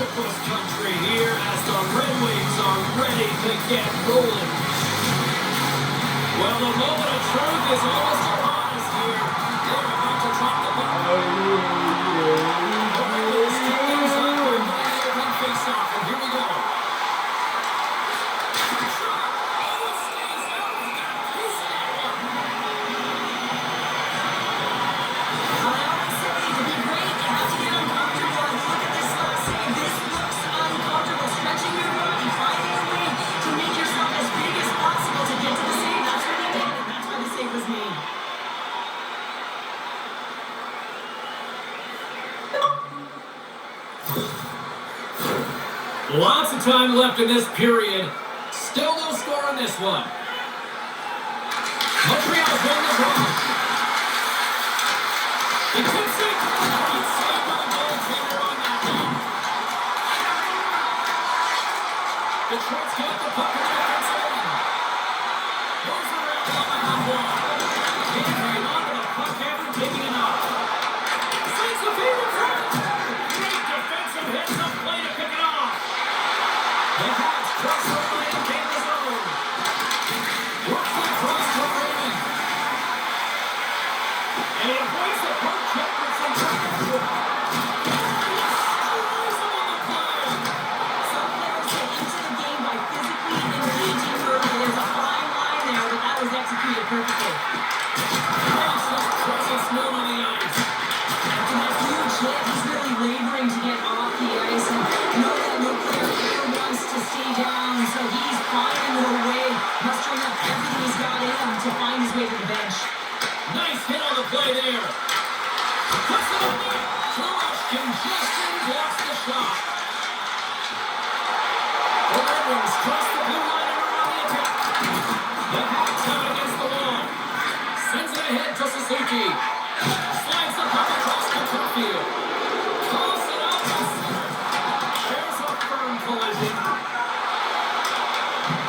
to cross country here as the Red Wings are ready to get rolling. Well, the moment of truth is almost upon us here. They're about to drop the puck. The Red Wings take things up. They're going to open face-off, and here we go. Lots of time left in this period. Still no score in this one. Montreal's won the draw. He puts it. He's saved by the goaltender on that one. Detroit's got the puck in the offensive end. Goes around on the half wall. Can't hang on to the puck after taking it off. Sends the feed in front. Great defensive hits up play to pick it off. The Habs cross the line and gain the zone. Works the cross to Raymond. And he avoids the puck check with some pressure. Destroys him on the play. Some players get into the game by physically engaging early. There's a fine line there, but that was executed perfectly. Makes his presence known on the ice. After that huge hit, he's really laboring to get off the ice. And no player ever wants to stay down, so he's finding a way, mustering up everything he's got in him to find his way to the bench. Nice hit on the play there. Puts it on there. Rush congestion blocks the shot. The Red Wings cross the blue line and around the attack. The Habs have it against the wall. Sends it ahead to Suzuki. Slides the puck across the field. Calls it out to center. Shares a firm collision.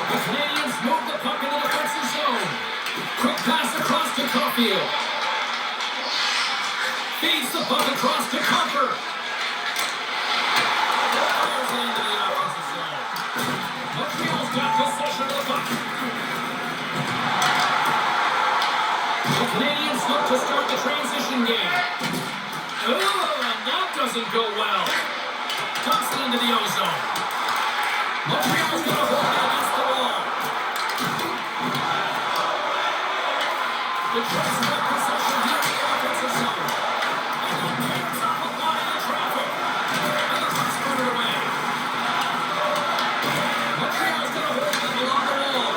The Canadiens move the puck in the defensive zone. Quick pass across to Caulfield. Feeds the puck across to Comper. Fires it into the offensive zone. Montreal's got possession of the puck. The Canadiens look to start the transition game. Oh, and that doesn't go well. Dumps it into the ozone. Montreal's going to hold it against the wall. Detroit's got possession here in the offensive zone. And the Bears off a line in traffic. And the puck's put away. Montreal's going to hold it along the wall.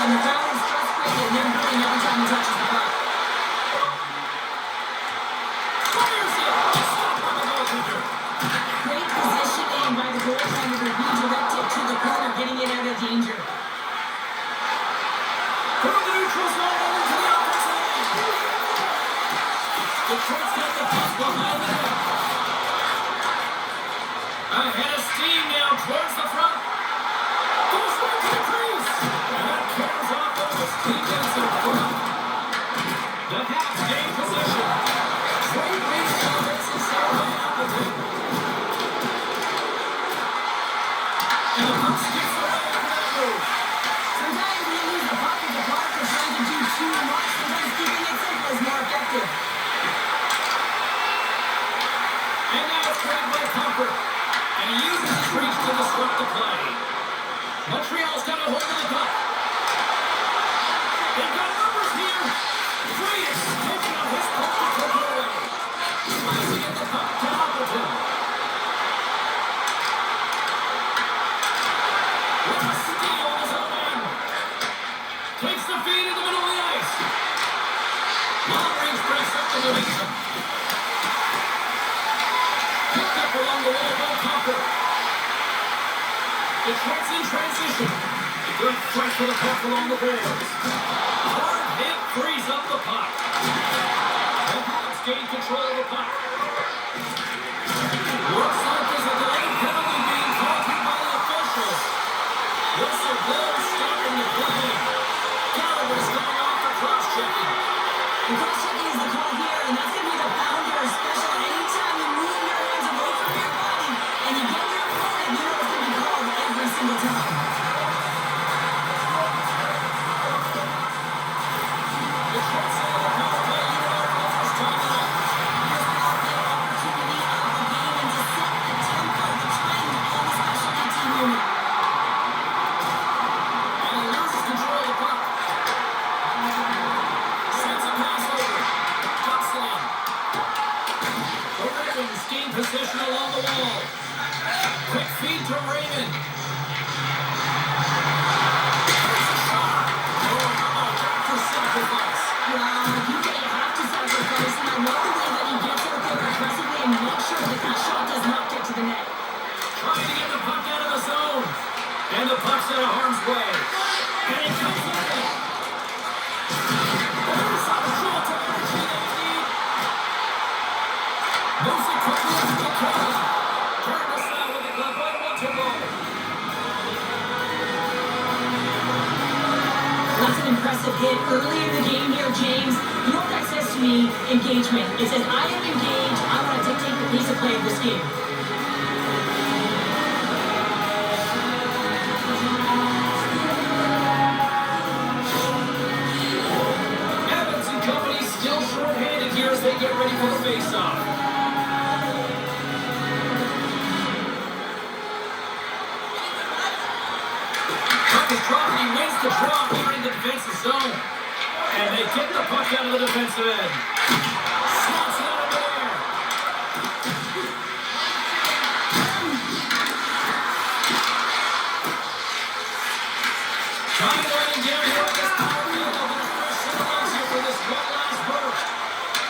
And the crowd is frustrated and they're booing every time he touches the puck. Fires it. Stopped by the goaltender. Great positioning by the goaltender to redirect it to the corner, getting it out of danger. From the neutral zone into the offensive end. Detroit's got the puck behind the net. Ahead of steam now towards the front. Goes right to the crease. And that carries off those teammates in front. The Habs gain possession. Trade Reed celebrates the same way Appleton. And the puck skips away after that move. Sometimes when you lose the puck as a block, you're trying to do too much. Sometimes keeping it simple is more effective. And now it's grabbed by Comfort. And he uses his reach to disrupt the play. Montreal's got a hold of the puck. They've got numbers here. Freas taking on his puck to take it away. Tries to get the puck to Appleton. With a steal on his own end. Takes the feed in the middle of the ice. Long range breaks up the momentum. Picked up along the wall by Comfort. Detroit's in transition. Good fight for the puck along the boards. Hard hit frees up the puck. The Habs gain control of the puck. Looks like there's a delayed penalty being called here by the officials. Whistle blows stopping the play. Well, that's an impressive hit early in the game here, James. You know what that says to me? Engagement. It says, I am engaged. I want to dictate the pace of play of this game. Evans and company still short-handed here as they get ready for the face-off. Puck is dropped and he wins the draw here in the defensive zone. And they get the puck out of the defensive end. Slots it out of the air. Time winding down here on this power play. They'll get a fresh set of legs here for this one last burst.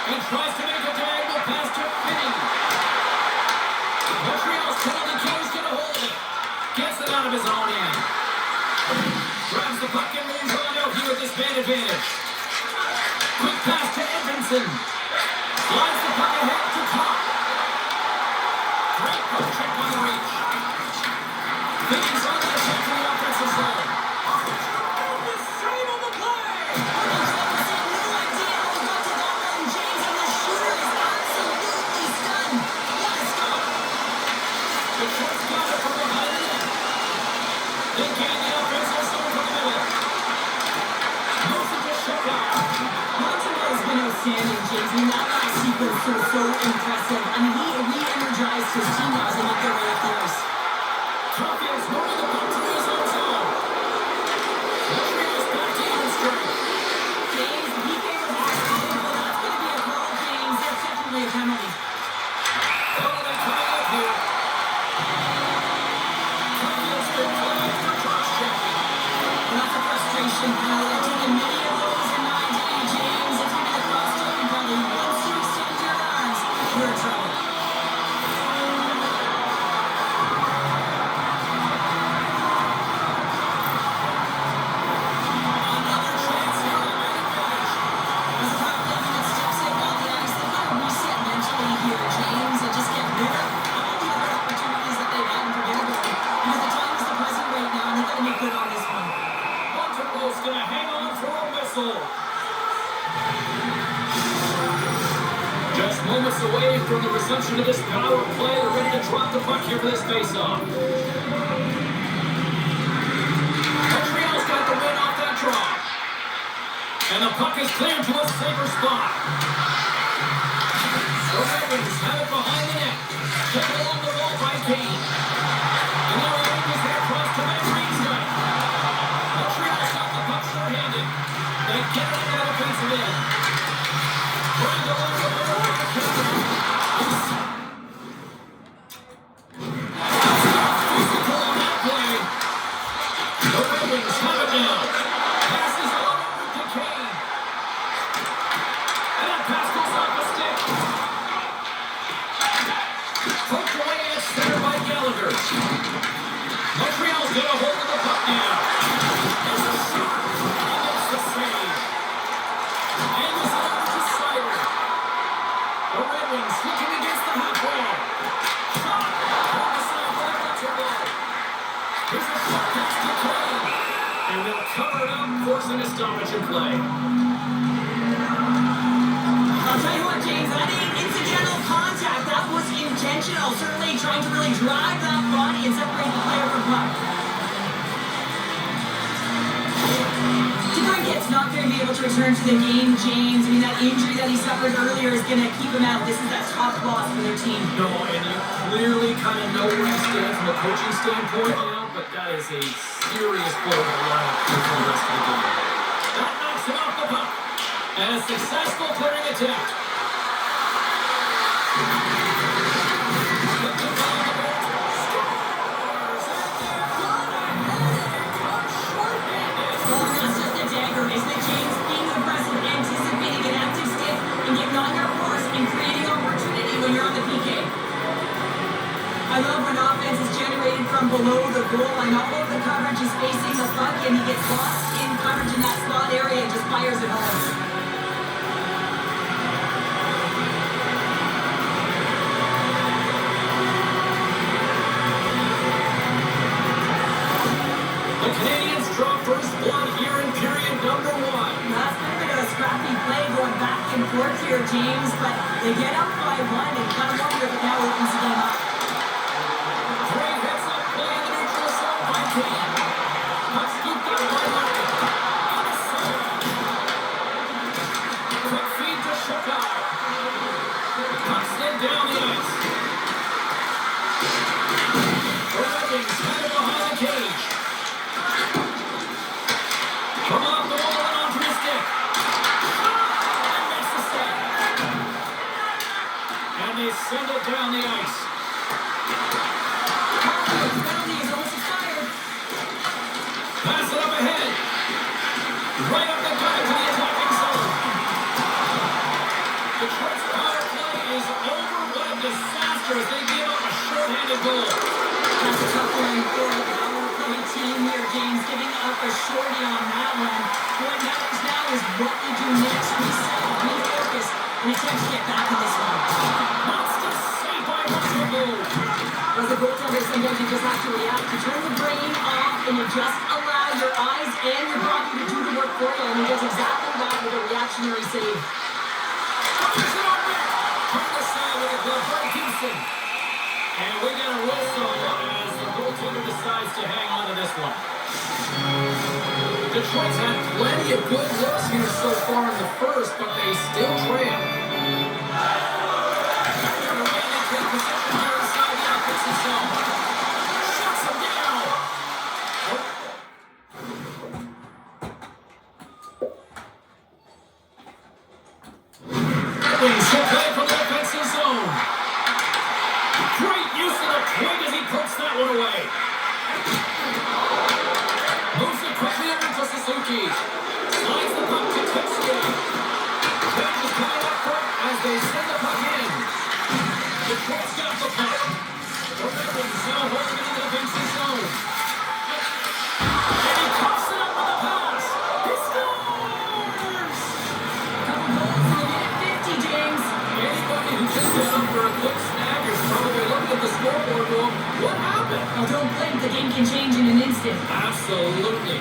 And tries to make a diagonal pass to Finney. Montreal's penalty killer's going to hold it. Gets it out of his own end. Grabs the puck and moves on out here with this man advantage. Quick pass to Edmondson. Slides the puck ahead to Top. Great puck check on the reach. Finney's on the attack in the offensive zone. The save on the play. The short's got it from behind the net. They gain the offensive zone from the middle. Moves it to Shutout. Montreal's been outstanding, James. I mean, that last sequence was so impressive. I mean, he re-energized his team now as they make their way up the ice. Toffee's moving the puck to his own zone. Montreal's back to even strength. James, he came with that. Well, that's going to be a call, James. That's definitely a penalty. Oh, they tie up here. Toffee's been flagged for cross-checking. Well, that's a frustration penalty. I've taken many of those in my day, James. It's going to be the cross-checking penalty. Once you extend your arms, you're in trouble. Another chance here on the man advantage. As the top unit steps in on the ice, they've got to reset mentally here, James, and just get rid of all the other opportunities that they've had and forget about them. Because the time is the present right now, and they've got to make good on this one. Montreal's going to hang on for a whistle. Just moments away from the resumption of this power play. They're ready to drop the puck here for this face-off. Montreal's got the win off that draw. And the puck is cleared to a safer spot. The Red Wings have it behind the net. Taken along the wall by Kane. And now he brings it across to Van Riemsdyk. Montreal's got the puck short-handed. They get it into the defensive end. Trying to run the middle of the physical on that play. The Red Wings have it now. Passes on over to Kane. And that pass goes off the stick. Poked away at center by Gallagher. Montreal's got a hold of the puck now. There's a shot. He gets the save. And this is over to Seider. The Red Wings looking against the half wall. Shot. On the side by Montreal. Here's a shot pass to Kane. And they'll cover it up, forcing a stoppage in play. I'll tell you what, James, that ain't incidental contact. That was intentional. Certainly trying to really drive that body and separate the player from puck. DeBrincat's not going to be able to return to the game, James. I mean, that injury that he suffered earlier is going to keep him out. This is that top loss for their team. No, and you clearly kind of know where he stands from a coaching standpoint now, but that is a serious blow to the lineup for the rest of the game. That knocks him off the puck. And a successful clearing attempt. I love when offense is generated from below the goal line. All of the coverage is facing the puck, and he gets lost in coverage in that slot area and just fires it home. The Canadiens draw first blood here in period and forth here, James, but they get up by one and kind of wonder if it now opens the game up. Great hits up play in the neutral zone by King. Puck scooped up by Murray. On a save. Quick feed to Chicago. Puck slid down the ice. Riding, kind of behind the cage. From off the wall and onto his stick. And makes the save. And they send it down the ice. Penalty is almost expired. Pass it up ahead. Right up the gut to the attacking zone. Detroit's power play is over. What a disaster as they give up a shorthanded goal. That's a tough one for the power play team here, James, giving up a shorty on that one. What matters now is what they do next. Reset, refocus, and attempt to get back in this one. Monster save by Montreal. As a goaltender, sometimes you just have to react. You turn the brain off and you just allow your eyes and your body to do the work for you. And he does exactly that with a reactionary save. Fires it on net. From the side with a glove by Houston. And we get a whistle as the goaltender decides to hang on to this one. Detroit's had plenty of good looks here so far in the first, but they still trail. They're remaining in position here inside the offensive zone. Shuts them down. Wings will play from the offensive zone. Great use of the twig as he pokes that one away. Moves it quickly over to Suzuki. Slides the puck to Tipsky. Page is coming up front as they send the puck in. Detroit's got the puck. The Red Wings now holding it in the defensive zone. And he cuffs it up with a pass. He scores! Couple goals in a minute 50, James. Anybody who just got up for a quick snag is probably looking at the scoreboard going, what happened? Now don't blink, the game can change in an instant. Absolutely.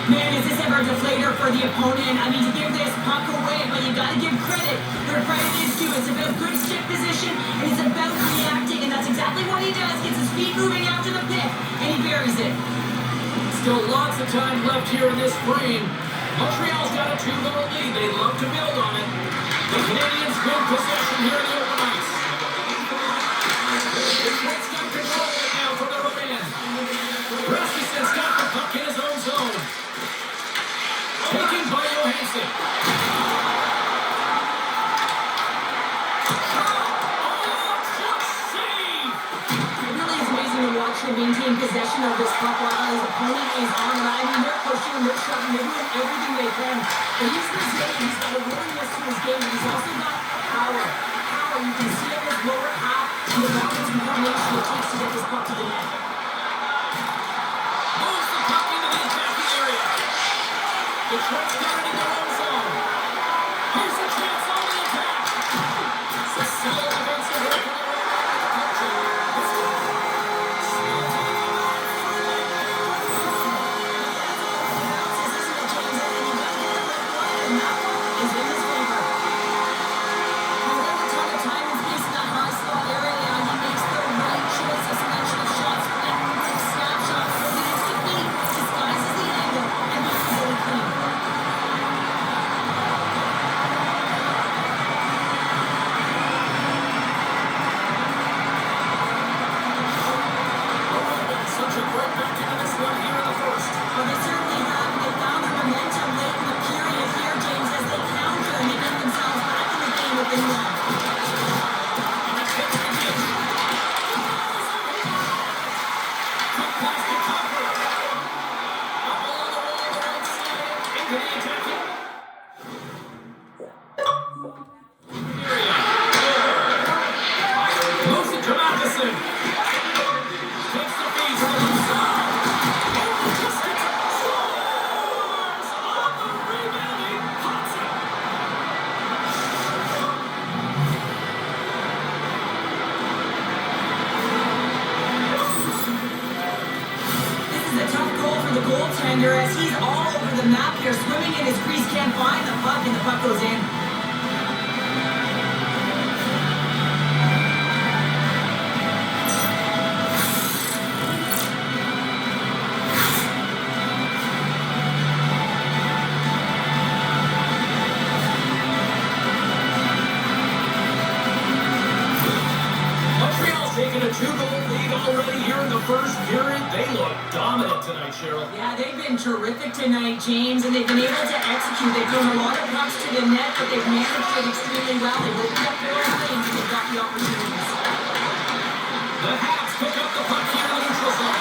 Man, is this ever a deflator for the opponent? I mean, to give this puck away, but you gotta give credit where credit is due. It's about good stick position, and it's about reacting, and that's exactly what he does. Gets his feet moving after the pick, and he buries it. Still lots of time left here in this frame. Montreal's got a 2-goal lead. They love to build on it. The Canadiens win possession here in the open ice. Detroit's got control right now from their own end. Rasmussen's got the puck in his own zone. Taken by Johansson. Save! It really is amazing to watch him maintain possession of this puck while his opponent is on the line. I mean, they're pushing, they're shoving, they're doing everything they can. But he's resilient, he's got a willingness to his game, but he's also got power. Power, you can see it in his lower half, and the balance and coordination it takes to get this puck to the net. Moves the puck into the attacking area. Detroit's got it in their own zone. Here's a chance on the attack. It's a solid defensive work from the Is in his favor. However, time and space in that high slot area, he makes the right choice. A selection of shots, quick snapshots, leads to feet, disguises the angle, and makes the goal clean. such a great back into this one here in the first. Well, they certainly have. They found the momentum late in the period here, James, as they counter and they get themselves back in the game within one. And the pitch begins. Quick pass to Copper. Up along the wall, the right side, into the attacking area. Moves it to Matheson. Takes the feed to the left side. Over to center. Scores! On the rebounding Hudson. This is a tough goal for the goaltender as he's all over the map here, swimming in his crease, can't find the puck, and the puck goes in. Montreal's taken a 2-goal lead already here in the first period. They look dominant tonight, Cheryl. Yeah, they've been terrific tonight, James, and they've been able to execute. They've thrown a lot of pucks to the net, but they've managed it extremely well. They've opened up more lanes and they've got the opportunities. The Habs pick up the puck here in the neutral zone.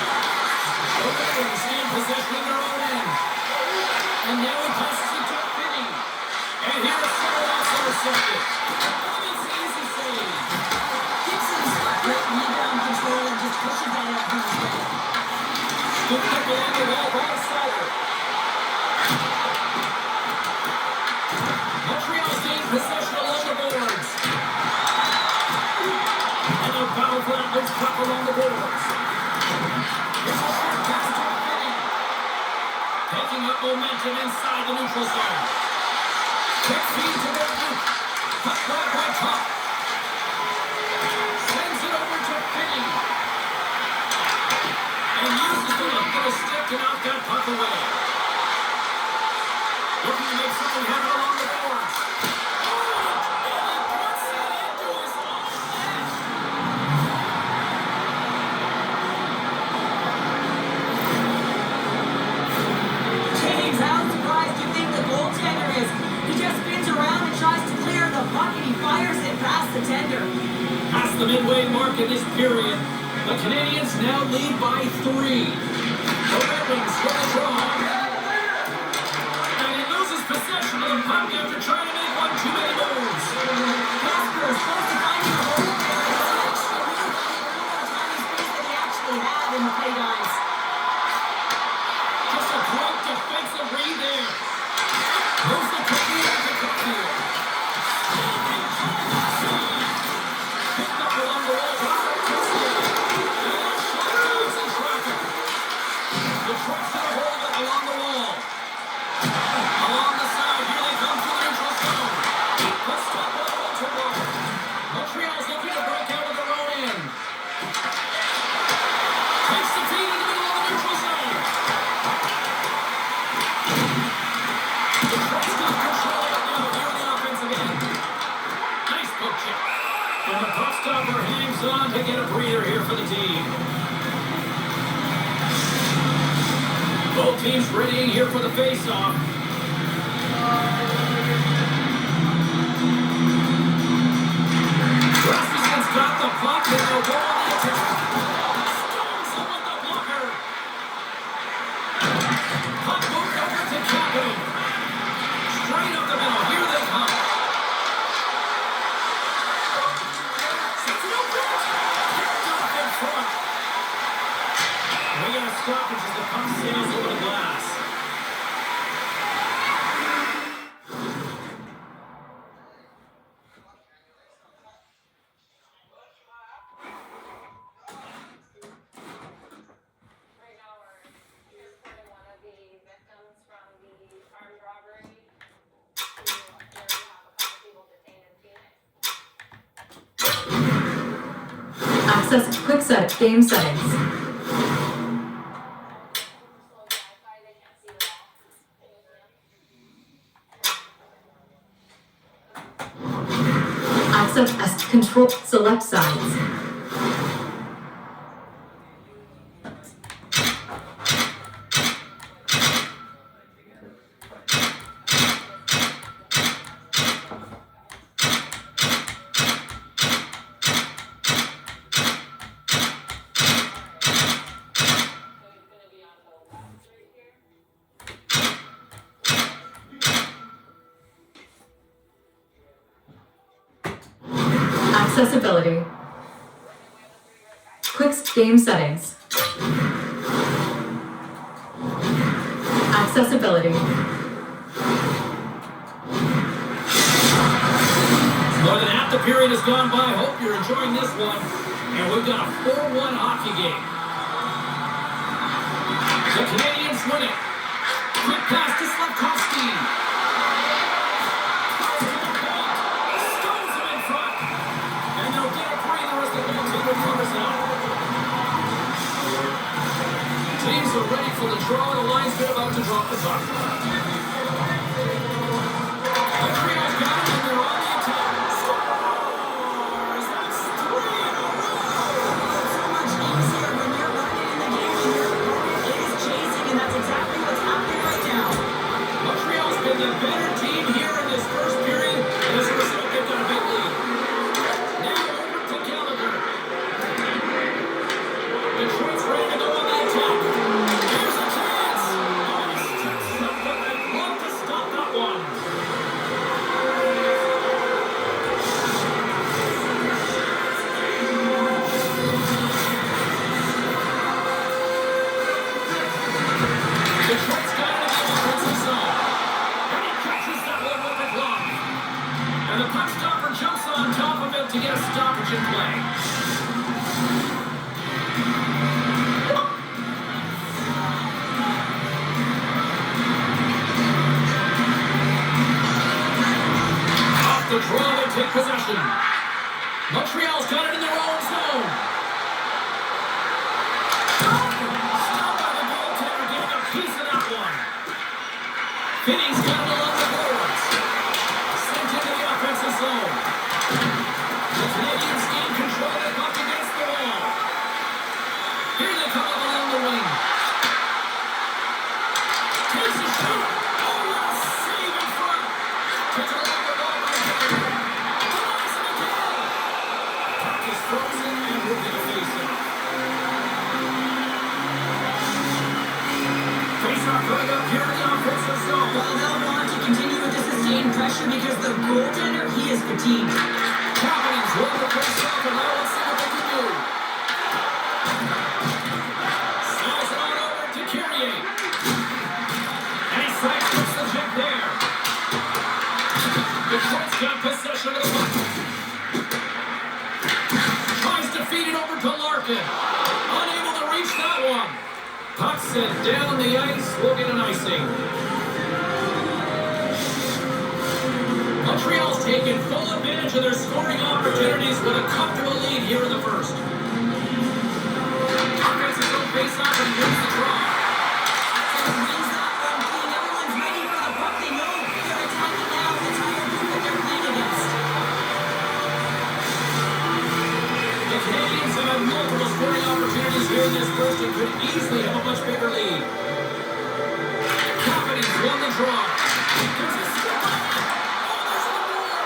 The Ravens in possession of their own end. And now he passes it to Finney. And here's someone else intercepted. It's an easy save. Gibson's got great rebound control and just pushes that out from his way. Scooped up along the wall by Seiler. Montreal's gained possession along the boards. And a battle for that loose puck along the boards. Here's a short pass to Finney. Taking up momentum inside the neutral zone. Quick feed to their Duke. Puck grab by Tuck. Sends it over to Finney. And uses the look of a stick to knock that puck away. Looking to make something happen along the boards. Oh, and he puts it into his own net. James, how surprised do you think the goaltender is? He just spins around and tries to clear the puck and he fires it past the tender. Past the midway mark in this period, the Canadiens now lead by 3. The Red Wings will draw. And he loses possession of the puck after trying to make one too many moves. Casper is close to finding a hole. It's actually really a tiny space that he actually had in the play guys. Just a great defensive read there. Moves the puck into Caulfield. Picked up along the wall by Caulfield. And that shot goes in traffic. The truck's gonna hold it along the wall. Along the side, here they come to the neutral zone. Let's stop on Montreal. Montreal's looking to break out of their own end. Takes the feed in the middle of the neutral zone. The truck's got control of it now here in the offensive end. Nice poke check. And the puck stopper hangs on to get a breather here for the team. Both teams readying here for the face-off. Rasmussen's got the puck and they'll go on the attack. Storms him with the blocker. Puck moved over to Kapanen. Straight up the middle. Here they come. Sets it up front. Kicked off in front. We got a stoppage as the puck sails over the glass. Right now we're transporting one of the victims from the armed robbery to where we have a couple people detained in Phoenix. Access quick set game settings. Slow Wi-Fi, they can't see the wall. Access as control select sides. Accessibility. Quick game settings. Accessibility. More than half the period has gone by. Hope you're enjoying this one. And we've got a 4-1 hockey game. The Canadiens win it. Quick pass to Montreal's got it, and they're on the attack. Scores! That's 3 in a row! So much easier when you're running in the game and your opponent is chasing, and that's exactly what's happening right now. Montreal's been the better team here in this first period, and as a result, they've got a big lead. Now over to Gallagher. Detroit's ready to go on the attack. Here's a chance! Oh, he steps up with that glove to stop that one. Detroit's got it in the offensive zone. And he catches that one with the glove. And the puck stopper jumps on top of it to get a stoppage in play. Off the draw, they take possession. Montreal's got it in their own zone. Stopped by the goaltender, getting a piece of that one. Finney's got it along the boards. Sent into the offensive zone. The Canadiens gain control of the puck against the wall. Here they come up along the wing. Takes a shot. Oh, what a save in front. Takes it along the wall by Gallagher. Denies it again. Puck is frozen and we're going to face it. Face-off coming up here in the offensive zone. Well, they'll want to continue with the sustained pressure because the goaltender, he is fatigued. Canadiens won the face-off, and now let's see what they can do. Slides it on over to Carrier. And he sidesteps the check there. Detroit's got possession of the puck. Tries to feed it over to Larkin. Unable to reach that one. Puck sent down the ice. We'll get an icing. Montreal's taken full advantage of their scoring opportunities with a comfortable lead here in the first. Offensive zone face-off and wins the draw. So he wins that one clean. Everyone's ready for the puck. They know they're attacking now the entire group that they're playing against. The Canadiens have had multiple scoring opportunities here in this first and could easily have a much bigger lead. Canadiens won the draw. There's a step on it. Oh, there's a more.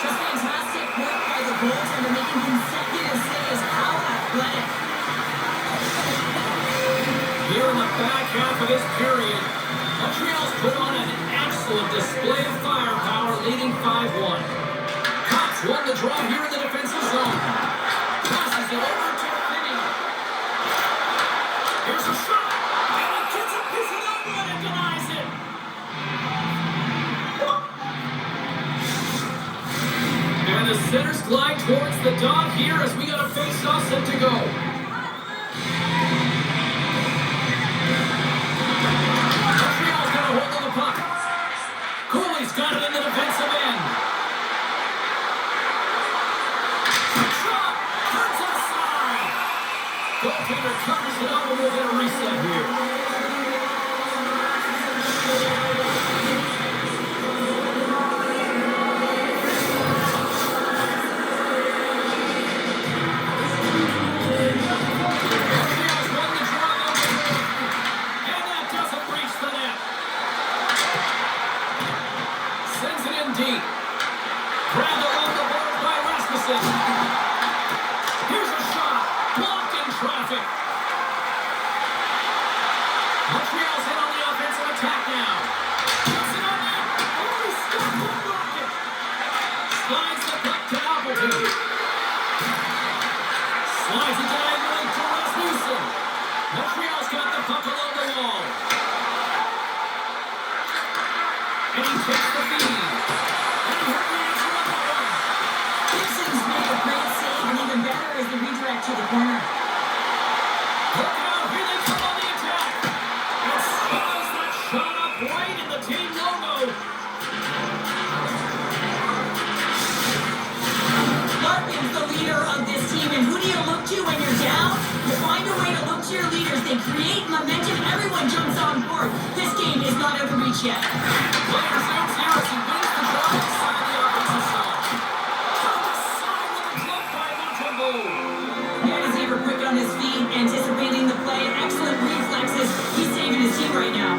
Just fantastic work by the goaltender, making consecutive saves. How athletic. Here in the back half of this period, Montreal's put on an excellent display of firepower, leading 5-1. Cox won the draw here in the defensive zone. Passes it over to Finney. Here's a shot. And he gets a piece of that one and denies it. And the centers glide towards the dot here as we got a face-off set to go. Montreal's got a hold of the puck. Goalie's got it in the defensive end. Shot! Turns aside! Goaltender covers it up and we'll get a reset here. Montreal's won the draw on the board. And that doesn't reach the net. Sends it in deep. Grabbed along the board by Rasmussen. Here's a shot. Blocked in traffic. Montreal's in on the offensive attack now. Puts it on net. Oh, he stopped the rocket. Slides the puck to Appleton. Slides it diagonally to Rasmussen. Montreal's got the puck along the wall. And he takes the feed. And he hurt the answer on that one. Gibson's made a great save, and even better is the redirect to the corner. Look out, here they come on the attack. And slides that shot up right in the team logo. Larkin's the leader of this team, and who do you look to when you're down? You find a way to look to cheerleaders. They create momentum. Everyone jumps on board. This game is not out of reach yet. Player zones here as he wins the draw inside the offensive zone. Turned aside with a glove by Montreal. Man is ever quick on his feet, anticipating the play. Excellent reflexes. He's saving his team right now.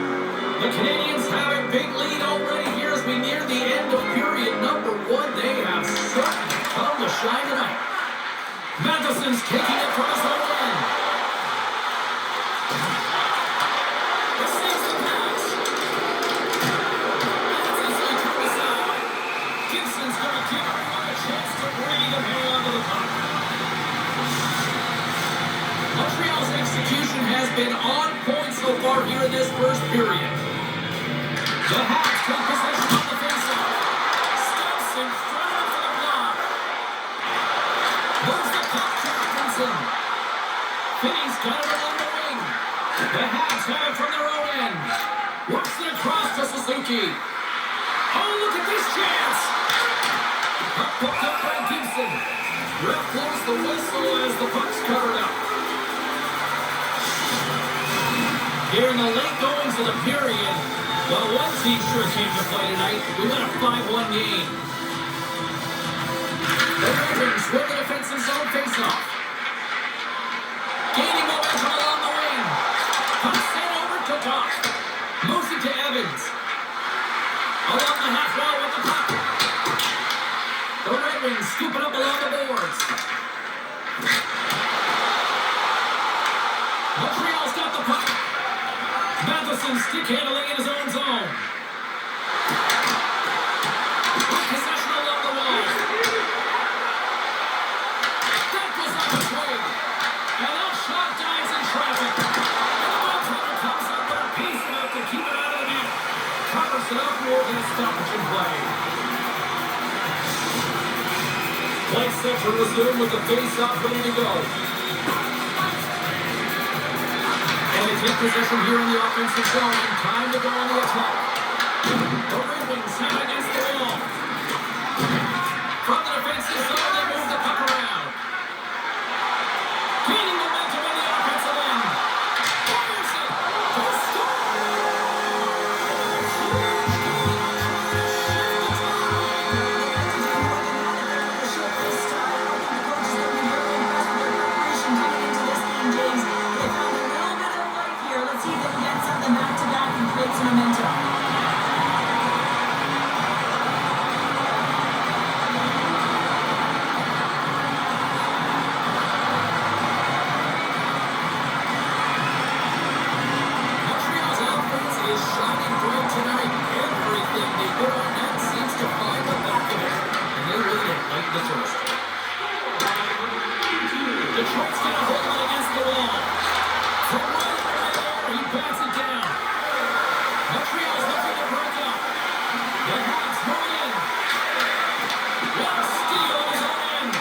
The Canadiens have a big lead already here as we near the end of period number 1. They have certainly come to shine tonight. Matheson's taking it from his own end. This saves the pass. That's easily turned aside. Gibson's going to give everyone a chance to breathe and hang on to the puck. Montreal's execution has been on point so far here in this first period. The Habs take possession on the faceoff. Steps in front of the block. Moves the puck to Atkinson. Finney's got it along the wing. The Habs have it from their own end. Works it across to Suzuki. Oh, look at this chance. Puck picked up by Gibson. Ref blows the whistle as the puck's covered up. Here in the late goings of the period, well, one team sure came to play tonight. We won a 5-1 game. The Red Wings win the defensive zone faceoff. Gaining momentum along the wing. Puck sent over to Doc. Moves it to Evans. Along the half wall with the puck. The Red Wings scoop it up along the boards. Montreal's got the puck. Matheson stick handling in his own zone. Possession along the wall. That goes off his way. And that shot dies in traffic. And the goaltender comes up with a piece enough to keep it out of the net. Covers it up more than a stoppage in play. Play set to resume with the face-off ready to go. And they take possession here in the offensive zone. Time to go on the attack. The Red Wings have it against the wall. From the defensive zone, they move the puck around. Gaining momentum in the offensive end. Fires it. They score! Let's see if they can get something back-to-back and create some momentum. Montreal's offense is shining bright tonight. Everything they put on net seems to find the back of it. And they lead it late in the first. Detroit's got a hold of it against the wall. From right there, he bats it down. Montreal's looking to break up. The Habs moving in. What a steal of his own end.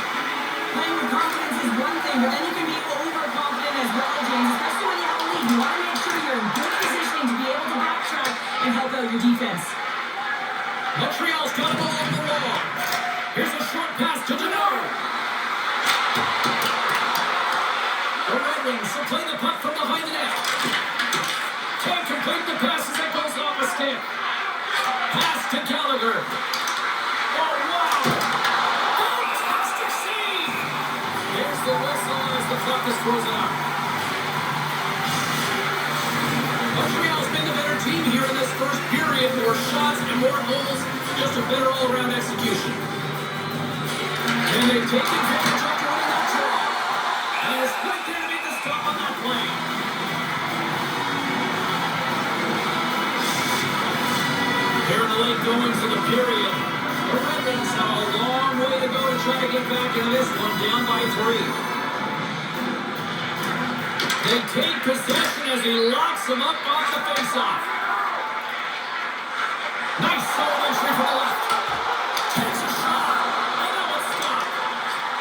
Playing with confidence is one thing, but then you can be overconfident as well, James, especially when you have a lead. You want to make sure you're in good positioning to be able to backtrack and help out your defense. Montreal's got it all over the wall. Here's a short pass to Deneau. The Red Wings will play the puck from behind the net. Can't complete the pass as it goes off a stick. Pass to Gallagher. Oh, wow! Fantastic save! There's the whistle as the clock is frozen up. Montreal's been the better team here in this first period. More shots and more goals. Just a better all-around execution. Can they take advantage of winning that draw? And it's right there to make the stop on that play. Here in the late goings of the period, the Red Wings have a long way to go to try to get back into this one, down by 3. They take possession as he locks him up off the faceoff. Nice solo entry from the left. Takes a shot. And that one's stopped.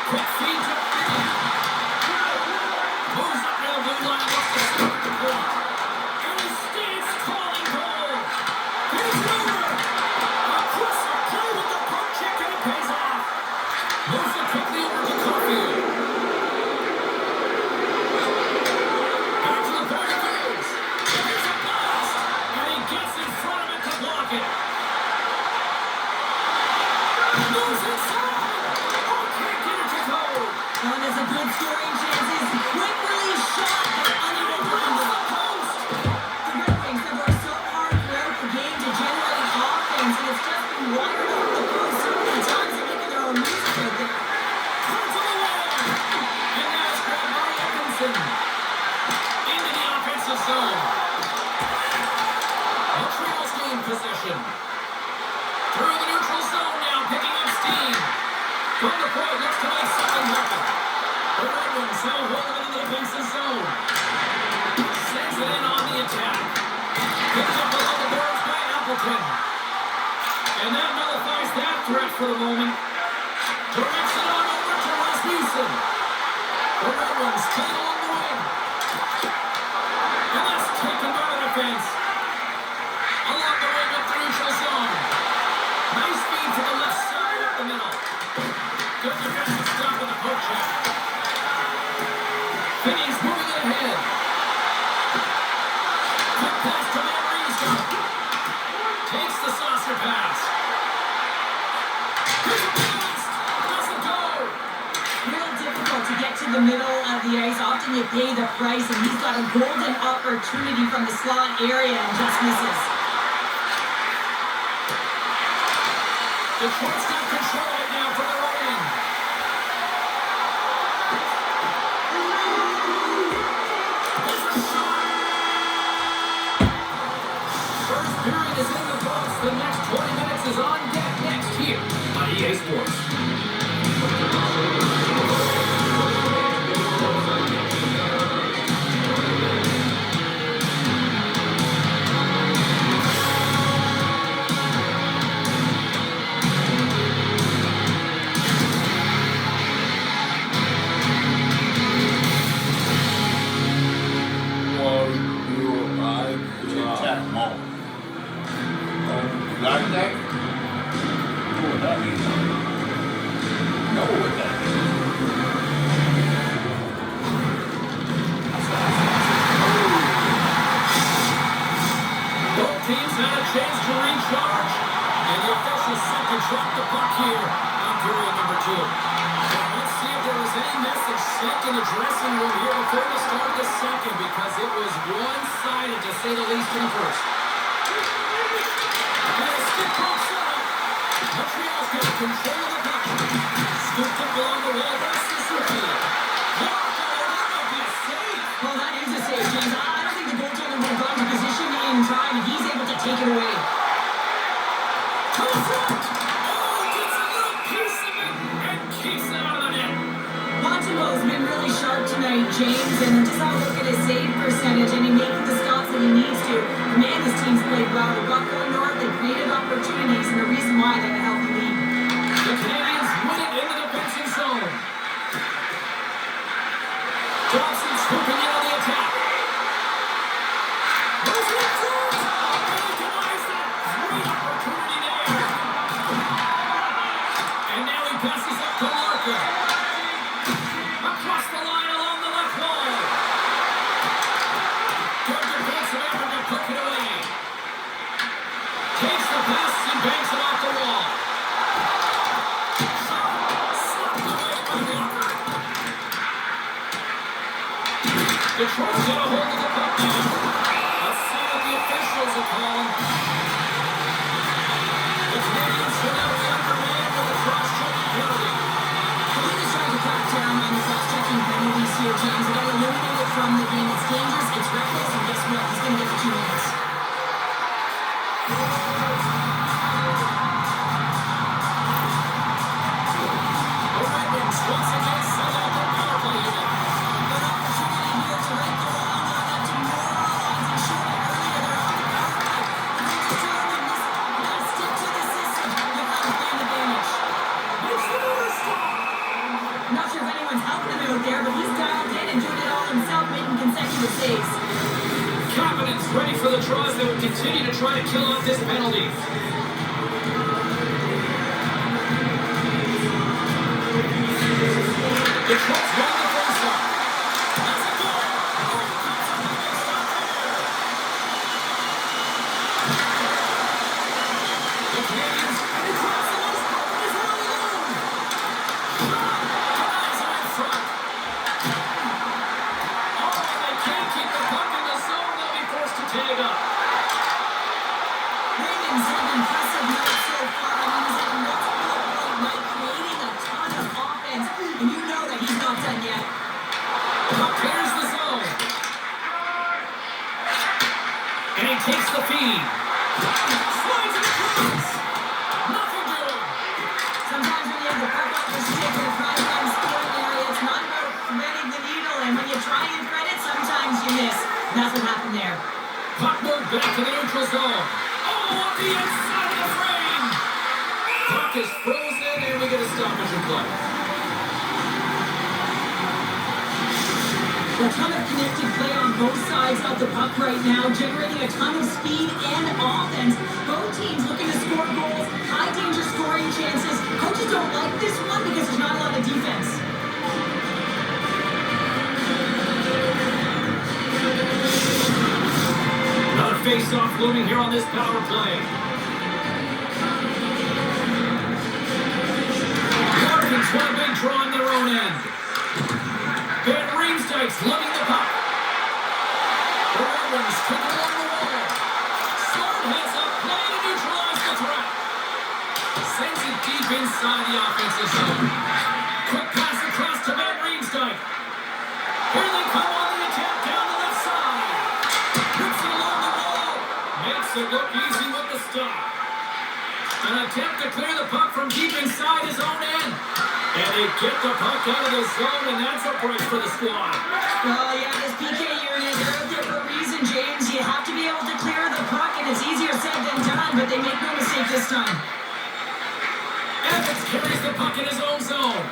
Quick feed to Finney. Moves up near the blue line. Looks to start the point. And he stands tall and bold. Here's over. Across the play with the puck check and it pays off. Moves it quickly over to Caulfield. possession. Through the neutral zone now, picking up steam. From the point, looks to make something happen. The Red Wings have a hold of it in the defensive zone. Sends it in on the attack. Picked up below the boards by Appleton. And that nullifies that threat for the moment. Directs it on over to Rasmussen. The Red Wings play along the wing. And that's taken by the defense. Along the wing up the neutral zone. Nice feed to the left side up the middle. Good defensive stop with a poke check. Finney's moving it ahead. Quick pass to Van Riemsdyk. Takes the saucer pass. Here's a blast. Doesn't go. Real difficult to get to the middle of the ice. Often you pay the price, and he's got a golden opportunity from the slot area and just misses. Detroit's got control right now for the wing. There's a shot. First period is in the books. The next 20 minutes is on deck next here on EA Sports. Both teams had a chance to recharge, and the officials set to drop the puck here on period number 2. Now let's see if there was any message sent in the dressing room here before the start of the second, because it was one-sided to say the least in the first. And a stick cross setup. Montreal's got control of the puck. Scooped up along the wall. That's the rookie. That might be a save. Well, that is a save, James. I don't think the goaltender would have gotten the position in time, and he's able to take it away. To the front. Oh, gets a little piece of it and keeps it out of the net. Montemaux's been really sharp tonight, James, and just have a look at his save percentage, and he making the stops that he needs to. Man, this team's played well. They've got going north, they created opportunities, and the reason why they have a healthy lead. The Canadiens win it in the defensive zone. Johnson swooping in on the attack. Moves it through. And he denies that great opportunity there. And now he passes up to Larkin. Across the line along the left wall. Good defensive effort to put it away. Takes the pass and banks it off the wall. Slapped away by Walker. Detroit's got a hold of the puck now. Let's see what the officials are calling. The Canadiens went out the upper man with a cross-checking penalty. The league is trying to crack down on the cross-checking penalties here, James. They got to eliminate it from the game. It's dangerous, it's reckless, and guess what? He's going to get the 2 minutes. The Red Wings once again send out their power play unit. An opportunity here to right the wrong on that to New Orleans and show it earlier. They're on the power play. And they just tell them, listen, you got to stick to the system. You got to play an advantage. It's the stop. I'm not sure if anyone's helping him out there, but he's dialed in and doing it all himself, making consecutive saves. Kapanen's ready for the draws that will continue to try to kill off this penalty. Detroit's won the faceoff. That's a goal. Oh, that's a big stop there. The Canadiens, and he drops the most open is really long. Shot. Denies him in front. Oh, they can't keep the puck in the zone. They'll be forced to tag up. Ravens have impressive night so far. I mean, he's at multiple point night, creating a ton of offense, and you know that he's not done yet. Puck clears the zone. And he takes the feed. Slow the inside of the frame. Puck is frozen, and we get a stoppage in play. A ton of connected play on both sides of the puck right now, generating a ton of speed and offense. Both teams looking to score goals, high danger scoring chances. Coaches don't like this one because there's not a lot of defense. Another face-off looming here on this power play. Larkins want a big draw on their own end. Van Riemsdyk's lugging the puck. The Red Wings took it along the wall. Slard has a play to neutralize the threat. Sends it deep inside the offensive zone. Quick pass across to Van Riemsdyk. Here they come on the attack down the left side. Puts it along the wall. Makes it look easy with the stop. An attempt to clear the puck from deep inside his own end. And they get the puck out of the zone, and that's a break for the squad. Well, yeah, this PK unit, they're out there for a reason, James. You have to be able to clear the puck, and it's easier said than done, but they make no mistake this time. Evans carries the puck in his own zone,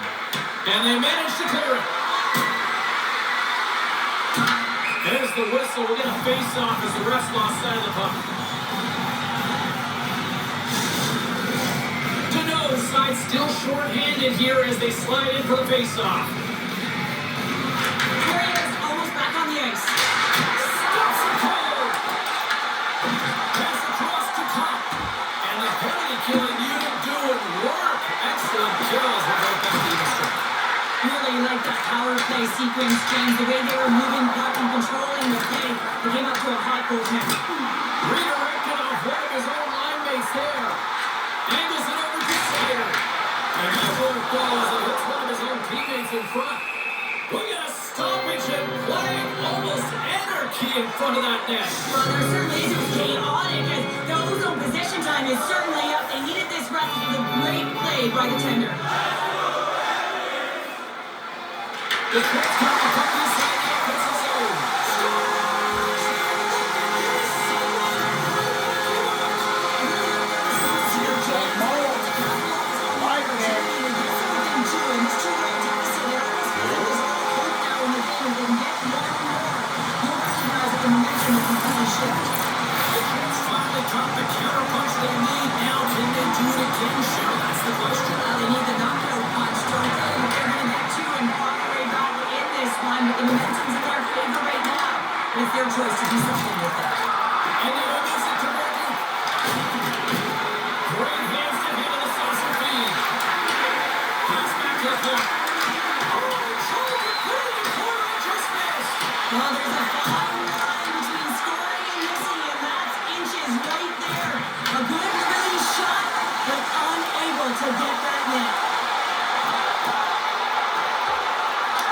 and they manage to clear it. There's the whistle. We'll get a face-off as the refs lost sight of the puck. Side still short-handed here as they slide in for the face-off. Here he is, almost back on the ice. Stops it cold. Pass across to Cup. And the penalty killing unit doing work. Excellent kills with their back even strength. Really like that power play sequence, James. The way they were moving puck and controlling the play. They came up to a hot goaltender. Redirected off one of his own line mates there. Angles it over to Slater. And that one falls and hits one of his own teammates in front. We got a stoppage in play. Almost anarchy in front of that net. Well, there certainly is. It was chaotic, and the ozone possession time is certainly up. They needed this rest with a great play by the tender. The Twins got the puck inside the offensive zone. The Twins finally caught the counterpunch they need. Now can they do it again, Cheryl? That's the question. They need the knockout punch. Don't tell them they're going to get two and walk right back in this one. But the momentum's in their favor right now. But it's their choice to do something with it. And they will miss it to Berkey. Great hands to handle the saucer feed. Pass back to the point. Oh, tried to put it in the corner and just missed. Well, there's a fine line between scoring and missing, and that's inches right there. A good release shot, but unable to get that net.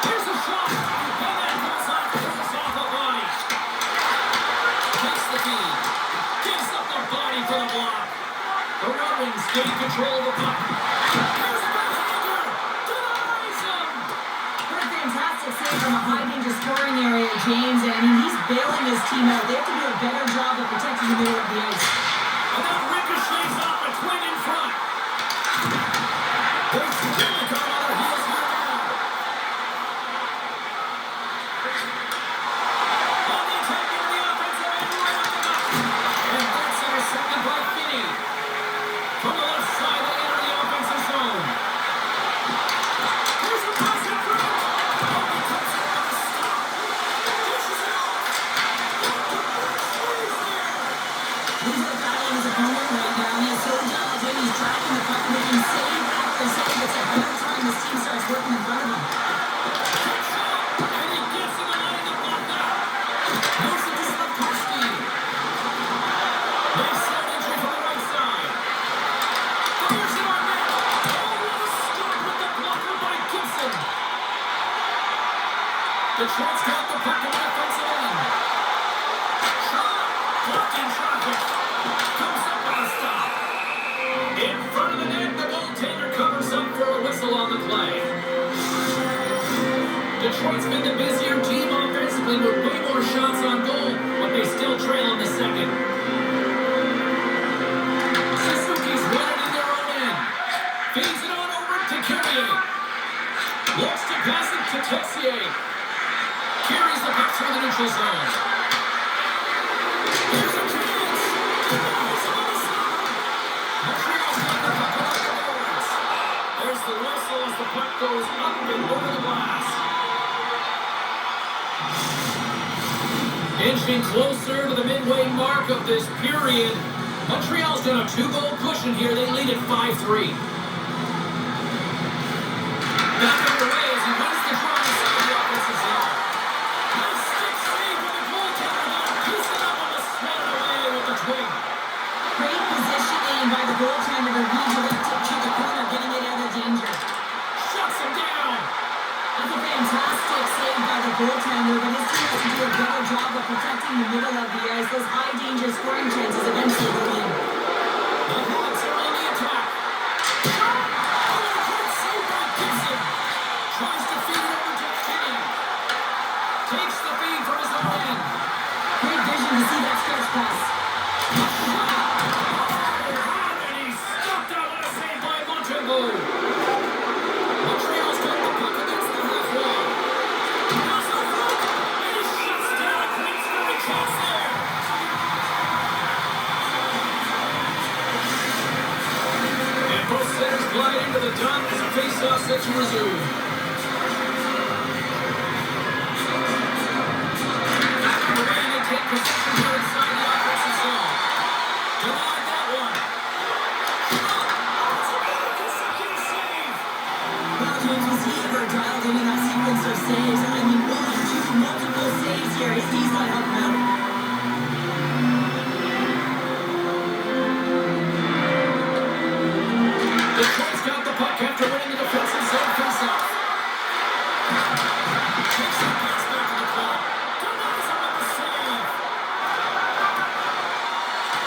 Here's a shot. And that goes off the cross off the body. Takes the feed. Gives up the body for the block. The Red Wings gain control of the puck. Here's the backhander. Denies him. What a fantastic save from a high-danger scoring area, James. And I mean, he's bailing his team out. They have to do a better job of protecting the middle of the ice. And that ricochets off a twin in front. They begin to come on their heels here now. On the attack into the offensive end, right up the gut. And that's intercepted by Finney. From the left side, they enter the offensive zone. Here's a pass in front. Oh, he cuts it with a stop. Pushes it off. Squeeze there. He's not battling his opponent right now. He is so dialed in. He's tracking the puck, making save after save. It's about time this team starts working in front of him. Quick shot. And he gets in the line of the block now. Moves it to Slavkovsky. Nice side entry from the right side. Fires it on net. Oh, what a stop with the blocker by Gibson. The Twins got the puck in the offensive end. Shot. Blocked in traffic. Comes up with a stop. In front of the net, the goaltender covers up for a whistle on the play. Detroit's been the busier team offensively with way more shots on goal, but they still trail in the second. goes up and over the glass. Inching closer to the midway mark of this period. Montreal's done a 2-goal cushion here. They lead at 5-3. Back underway as he wins the draw inside the offensive zone. Nice stick save with the goaltender there. Piece it up on the swan away with the twig. Great positioning by the goaltender to redirect it to the corner, getting it out of danger. Shuts him down. That's a fantastic save by the goaltender, but his team has to do a better job of protecting the middle of the ice. Those high-danger scoring chances eventually go in. The Hawks are on the attack. Oh, a great save by Gibson. Tries to feed it over to Kinney. Takes the feed from his own end. Great vision to see that stretch pass. And he's stopped out on a save by Montreal. Montreal's got the puck against the half wall. Now's the front, and he shuts down a great scoring chance there. And both centers glide into the dot as a face-off set to resume. Back on the way, and they take possession here inside the offensive zone. Denied that one. It's another consecutive save. Well, James, was he ever dialed into that sequence of saves? I mean, one, two, multiple saves here. He's not helping out. Detroit's got the puck after winning the defensive zone face-off. Takes the pass back to the club. Denies him with the save.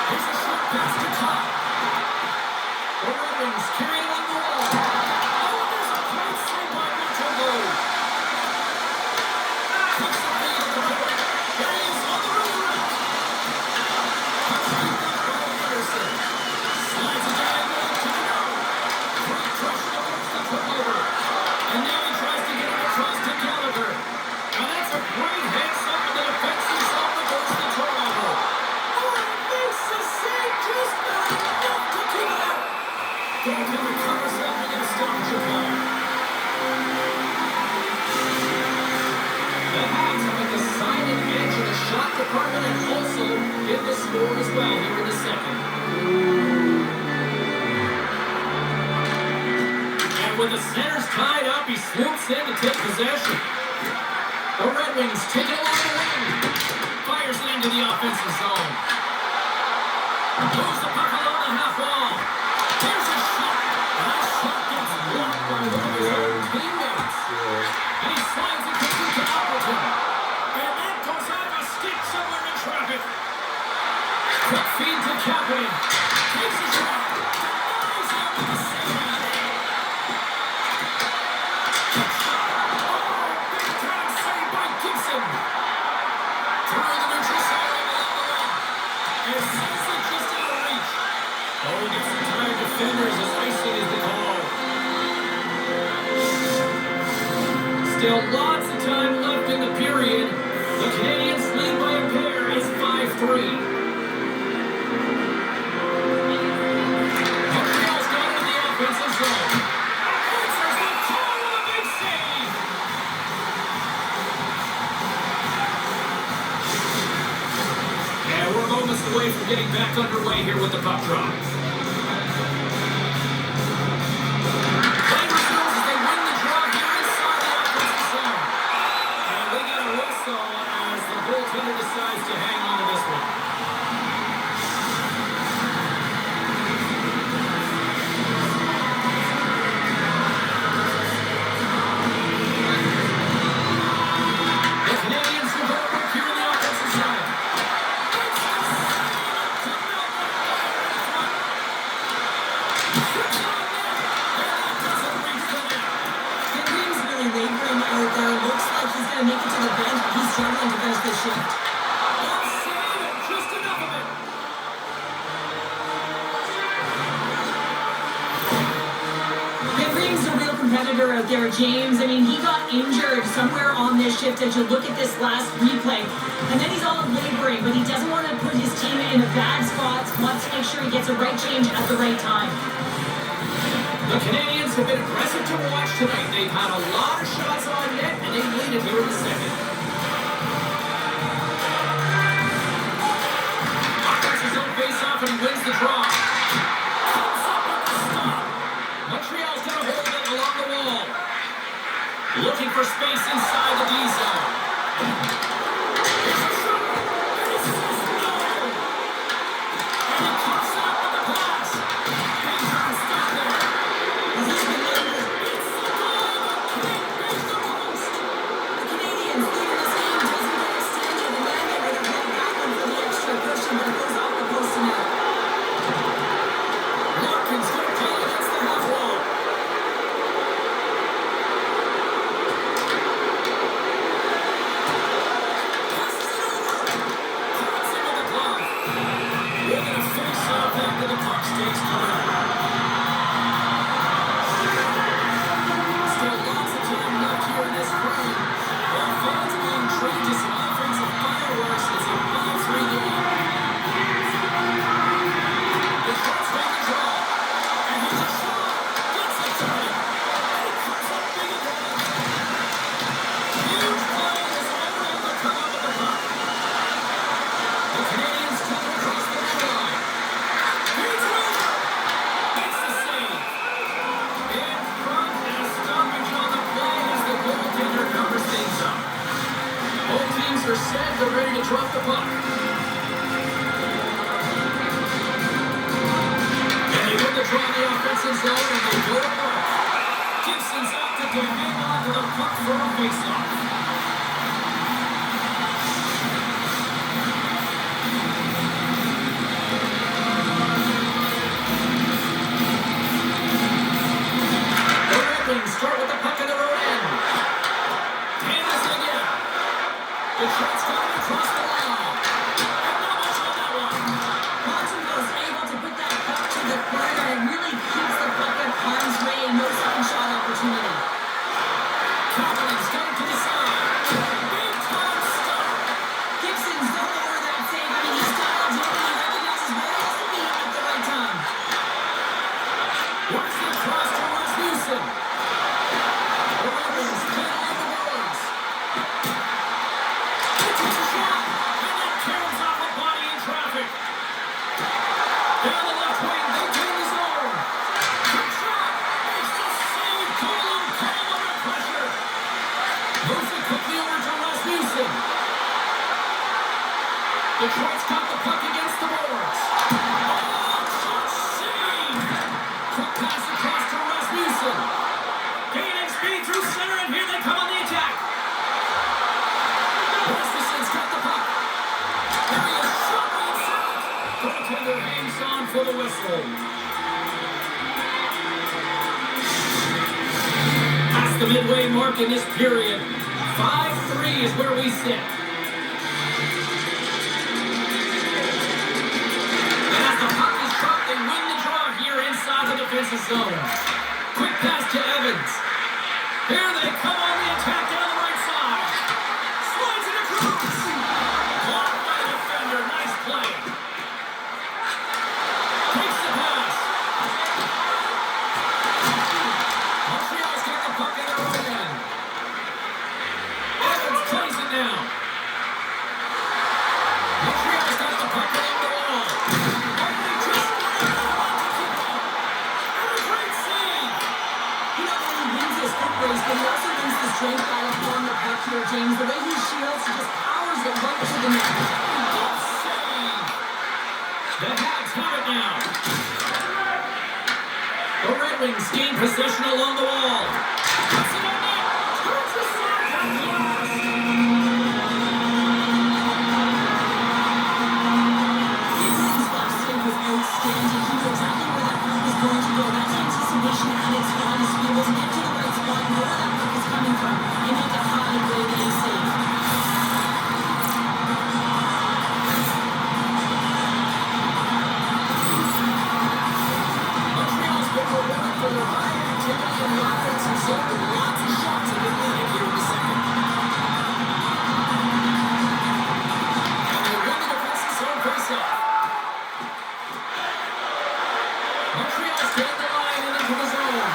Here's a short pass to Cobb. The Red Wings carry it along the wall. Oh, and there's a great save by Montreal. Takes the lead at the point. There he is on the redirect. Puck's beat back by Anderson. Slides it diagonally to the net. Great pressure against the turnover. And now he tries to get it across to Gallagher. Now that's a great heads-up in the defensive zone that goes to the turnover. Oh, and it makes the save just not enough to keep it out. Goaltender covers up and gets stopped your play. The Hawks have been the silent edge of the shot department and also in the score as well here in the second. And with the centers tied up, he swoops in to take possession. The Red Wings take it along the wing. Fires it into the offensive zone. Moves the puck along the half wall. Here's a shot. That shot gets blocked by one of his own teammates. And he slides it quickly to Appleton. And that goes off a stick somewhere in traffic. Quick feed to Kapanen. Takes a shot. Denies him with the save. Big time save by Gibson. Through the neutral zone and along the wing. And sends it just out of reach. Oh, he gets the tired defenders as icing is the call. Still lots of time left in the period. The Canadiens lead by a pair. It's 5-3. Montreal's got into the offensive zone. Answers the call with a big save. And we're moments away from getting back underway here with the puck drop. Play resumes as they win the draw here inside the offensive zone. And we got a whistle as the goaltender decides to hang on to this one. The Canadiens will go to work here in the offensive zone. It's the save to Melbourne in front. Six on net, and that doesn't reach the net. Henry's really laboring out there. Looks like he's going to make it to the bench, but he's struggling to finish this shift. One save and just enough of it. Henry's a real competitor out there, James. I mean, he got injured somewhere on this shift as you look at this last replay. And then he's all laboring, but he doesn't want to put his team in a bad spot. Wants to make sure he gets a right change at the right time. The Canadiens have been impressive to watch tonight. They've had a lot of shots on net, and they lead it here in the second. Offense his own face-off, and he wins the draw. Comes up with the stop. Montreal's going to hold it along the wall. Looking for space inside the D zone. Here's a shot. And he says no. And he cuts it up with the pass. And he tries to stop there. He's been able to It's the goal. King makes the post. The Canadiens lead in this game doesn't get extended, and then they would have had that one for the extra cushion, but it goes off the post and out. Larkin's going to play against the half wall. Passes it over. Cuts it with the glove. They're going to face off after the puck stays clear. Still lots of time left here in this frame. While fans are being treated to some offensive fireworks, it's a 5-3 game. The Sharks make the draw. And here's a shot. Gets it to him. And he cuts up big again. Huge play as Owen able to come up with the puck. The Canadiens take it across the red line. Feeds it over. Makes the save. In front and a stoppage on the play as the goaltender covers things up. Both teams are set. They're ready to drop the puck. And they win the draw in the offensive zone and they go to work. Gibson's opted to hang on to the puck for a faceoff. The Red Wings start with the puck in their own end. Handles it again. The Sharks got it across the line. And not much on that one. Montreal's able to put that puck to the corner and really keeps the puck at harm's way and no second shot opportunity. Coghlan's got it to the side. Big time stop. Gibson's all over that save. I mean, he's dialed in and he recognizes where he has to be at the right time. Works the cross to Rasmussen. The Red Wings play on the boards. He takes a shot and then caroms off a body in traffic. Down the left wing, they turn the zone. Quick shot. Makes the save. Goalie caught under pressure. Moves it quickly over to Rasmussen. Detroit's got the puck against the boards. Oh, clutch save. Quick pass across to Rasmussen. Gaining speed through center, and here they come on the attack. Rasmussen's got the puck. There he is, shot right side. Goaltender hangs on for the whistle. Past the midway mark in this period. 5-3 is where we sit. And as the puck is dropped, they win the draw here inside the defensive zone. Quick pass to Evans. Here they come on the attack down the right side. Slides it across. Blocked by the defender. Nice play. Takes the pass. Montreal's got the puck in their own end. Evans plays it now. Montreal's got the puck along the wall. And they just and a great save. He not only wins this foot race, but he also wins the strength battle on the puck here, James. The way he shields, he just powers it right to the net. Good save. The Habs have it now. The Red Wings gain possession along the wall. Puts it on net. Turns the side and blast. Gibson's left stick was outstanding. He knew exactly where that puck was going to go. That's anticipation at its finest. He was able to get to the right spot and know where that puck is coming from and make a high-grade save. Montreal's been rewarded for their high activity in the offensive zone with lots of shots in the lead here in the second. And they win the defensive zone faceoff. Montreal's gained the line and into the zone.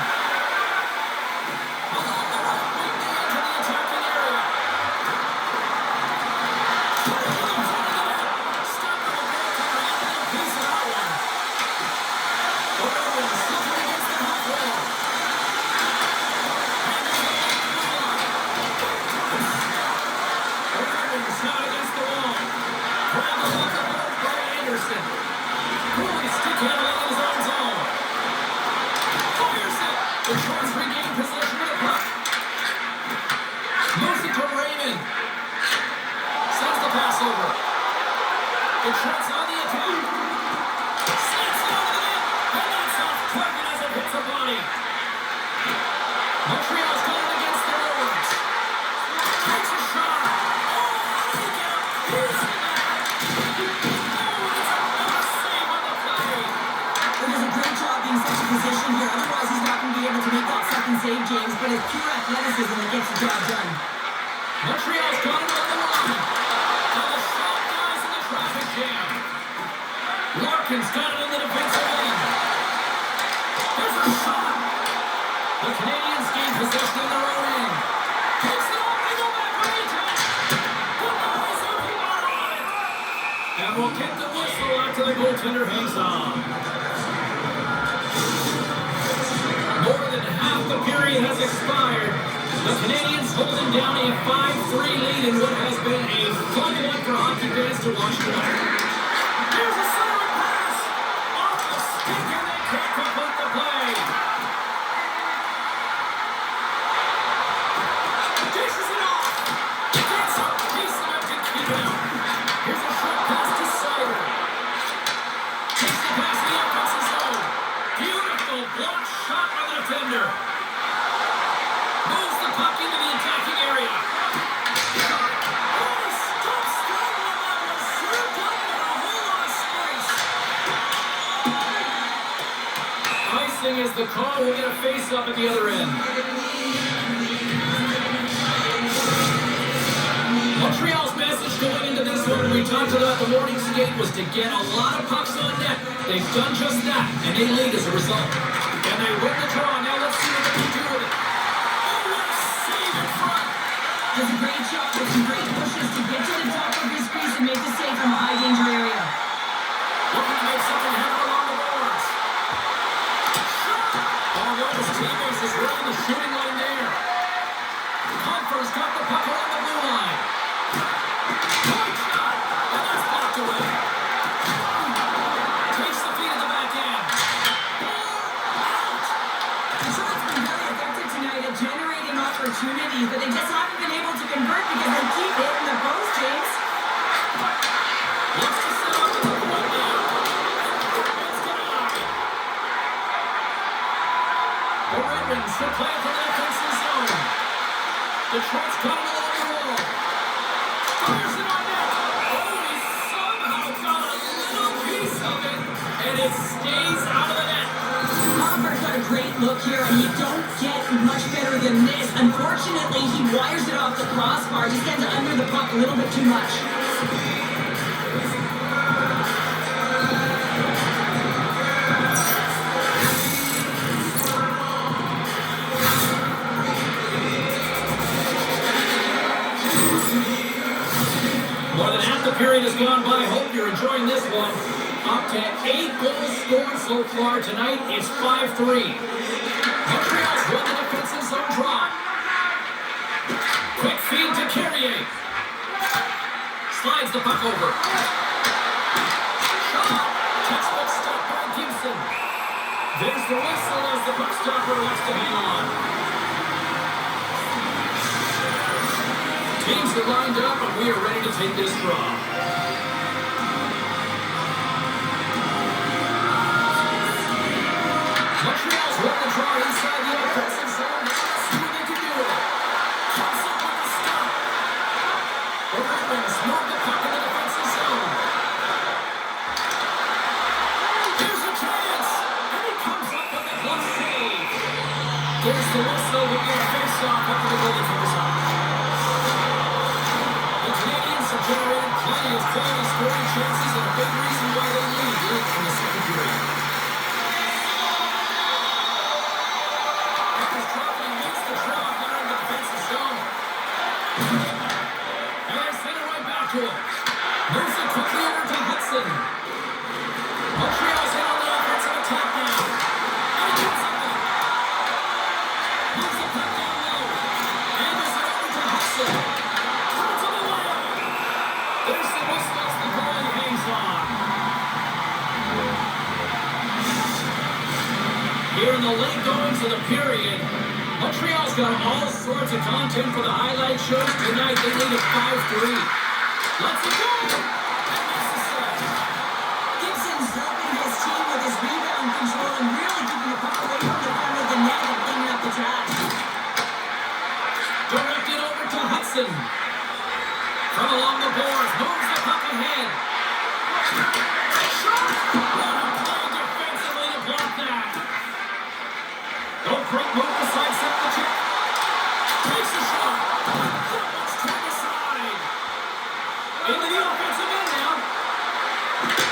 down here. Otherwise, he's not going to be able to make that second save, James. But it's pure athleticism that gets the job done. Montreal's got it on the line. And the shot flies in the traffic jam. Larkin's got it in the defensive end. There's a shot. The Canadiens gain possession in their own end. Takes it off. They go back on the attack. The Goalies are on it. And we'll get the whistle after the goaltender hangs on. More than half the period has expired. The Canadiens holding down a 5-3 lead in what has been a fun one for hockey fans to watch tonight. Here's a centering pass. Off the stick and they can't complete the play. Dishes it off. Gets a piece of it to keep it out. Here's a short pass to Sider. Takes the pass in the offensive zone. Beautiful block shot by the defender. Moves the puck into the attacking area. Oh, stop struggling on that one. Served up in a whole lot of space. Icing is the call. We'll get a face-up at the other end. Montreal's message going into this one, we talked about the morning skate, was to get a lot of pucks on net. They've done just that, and they lead as a result. And they win the draw. Now let's see what they can do with it. Oh, what a save in front. Does a great job with some great pushes to get to the top of his crease and make the save from a high-danger area. Looking to make something happen along the boards. Oh, one of his teammates is right in the shooting line there. Comfort's got the puck along the blue line. Point shot, and that's blocked away. Takes the feet of the back end. Out. Detroit's been very effective tonight at generating opportunities, but they just haven't been able to convert because they keep hitting the post, James. Looks to set up at the point now. It's denied. The Red Wings should play from the offensive zone. Detroit's got it along the wall. Fires it on net. Oh, he somehow got a little piece of it, and it stays out of the net. Harper's got a great look here, and you don't get much better than this. Unfortunately, he wires it off the crossbar. Just gets under the puck a little bit too much. More than half the period has gone by. Hope you're enjoying this one. Up to 8 goals scored so far tonight. It's 5-3. Montreal's won the defensive zone draw. Quick feed to Carrier. Slides the puck over. Shot. Textbook stop by Gibson. There's the whistle as the puck stopper lets to hang on. Teams are lined up and we are ready to take this draw. Montreal's won the draw inside the offensive zone. Let's see what they can do with it. Comes up with the stop. The Red Wings move the puck in the defensive zone. Here's a chance. And he comes up with a glove save. There's the whistle. We'll get a face-off after the goalie comes up. The Canadiens have generated plenty of quality scoring chances and a big reason why they lead late in the second period. This Trophy makes the draw here in the defensive zone. And they send it right back to him. Moves it quickly over to Hudson. Montreal's in on the offensive attack now. And he gets it. Moves the puck down low. And they send it over to Hudson. There's the whistle as the goalie hangs on. Here in the late goings of the period, Montreal's got all sorts of content for the highlight shows tonight. They lead at 5-3. Let's go! And makes the save. Gibson's helping his team with his rebound control and really keeping the puck away from the front of the net and cleaning up the trash. Directed over to Hudson. From along the boards, moves the puck ahead. Shot! What a play defensively to block that. great move to sidestep the check. Takes a shot. That one's turned aside. Into the offensive end now.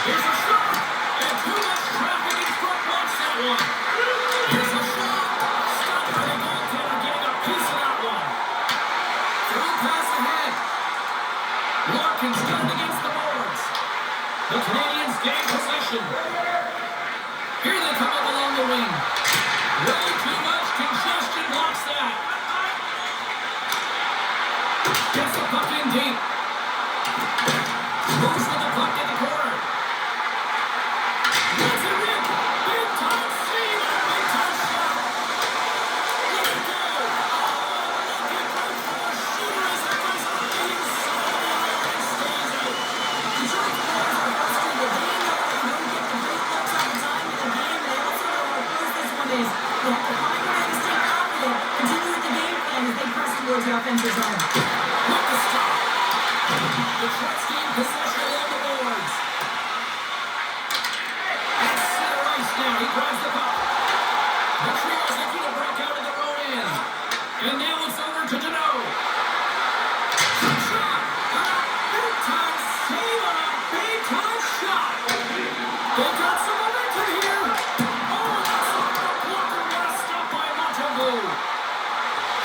Here's a shot. And too much traffic in front. Watch that one. Here's a shot. Stopped by the goaltender, getting a piece of that one. Through pass ahead. Larkin's got it against the boards. The Canadiens gain possession. Here they come up along the wing. Way too much congestion, blocks that. Gets the puck in deep. Moves with the puck in the corner. Gets it in. Big time save and a big time shot. Let it go. Oh, look at that for a shooter as it goes on the inside of the net and stays out. Detroit players are frustrated. They know they don't get the great looks all the time in the game. They also know how close this one is. They have to find a way to stay confident, continue with the game plan as they press towards the offensive zone. With the stop. Detroit's gain possession along the boards. At center ice now. He grabs the puck. Montreal's looking to break out of their own end. And now it's over to Deneau. Shot. Big time save on a big time shot. They've got some momentum here. Oh, that's a blocker. What a stop by Montembeault.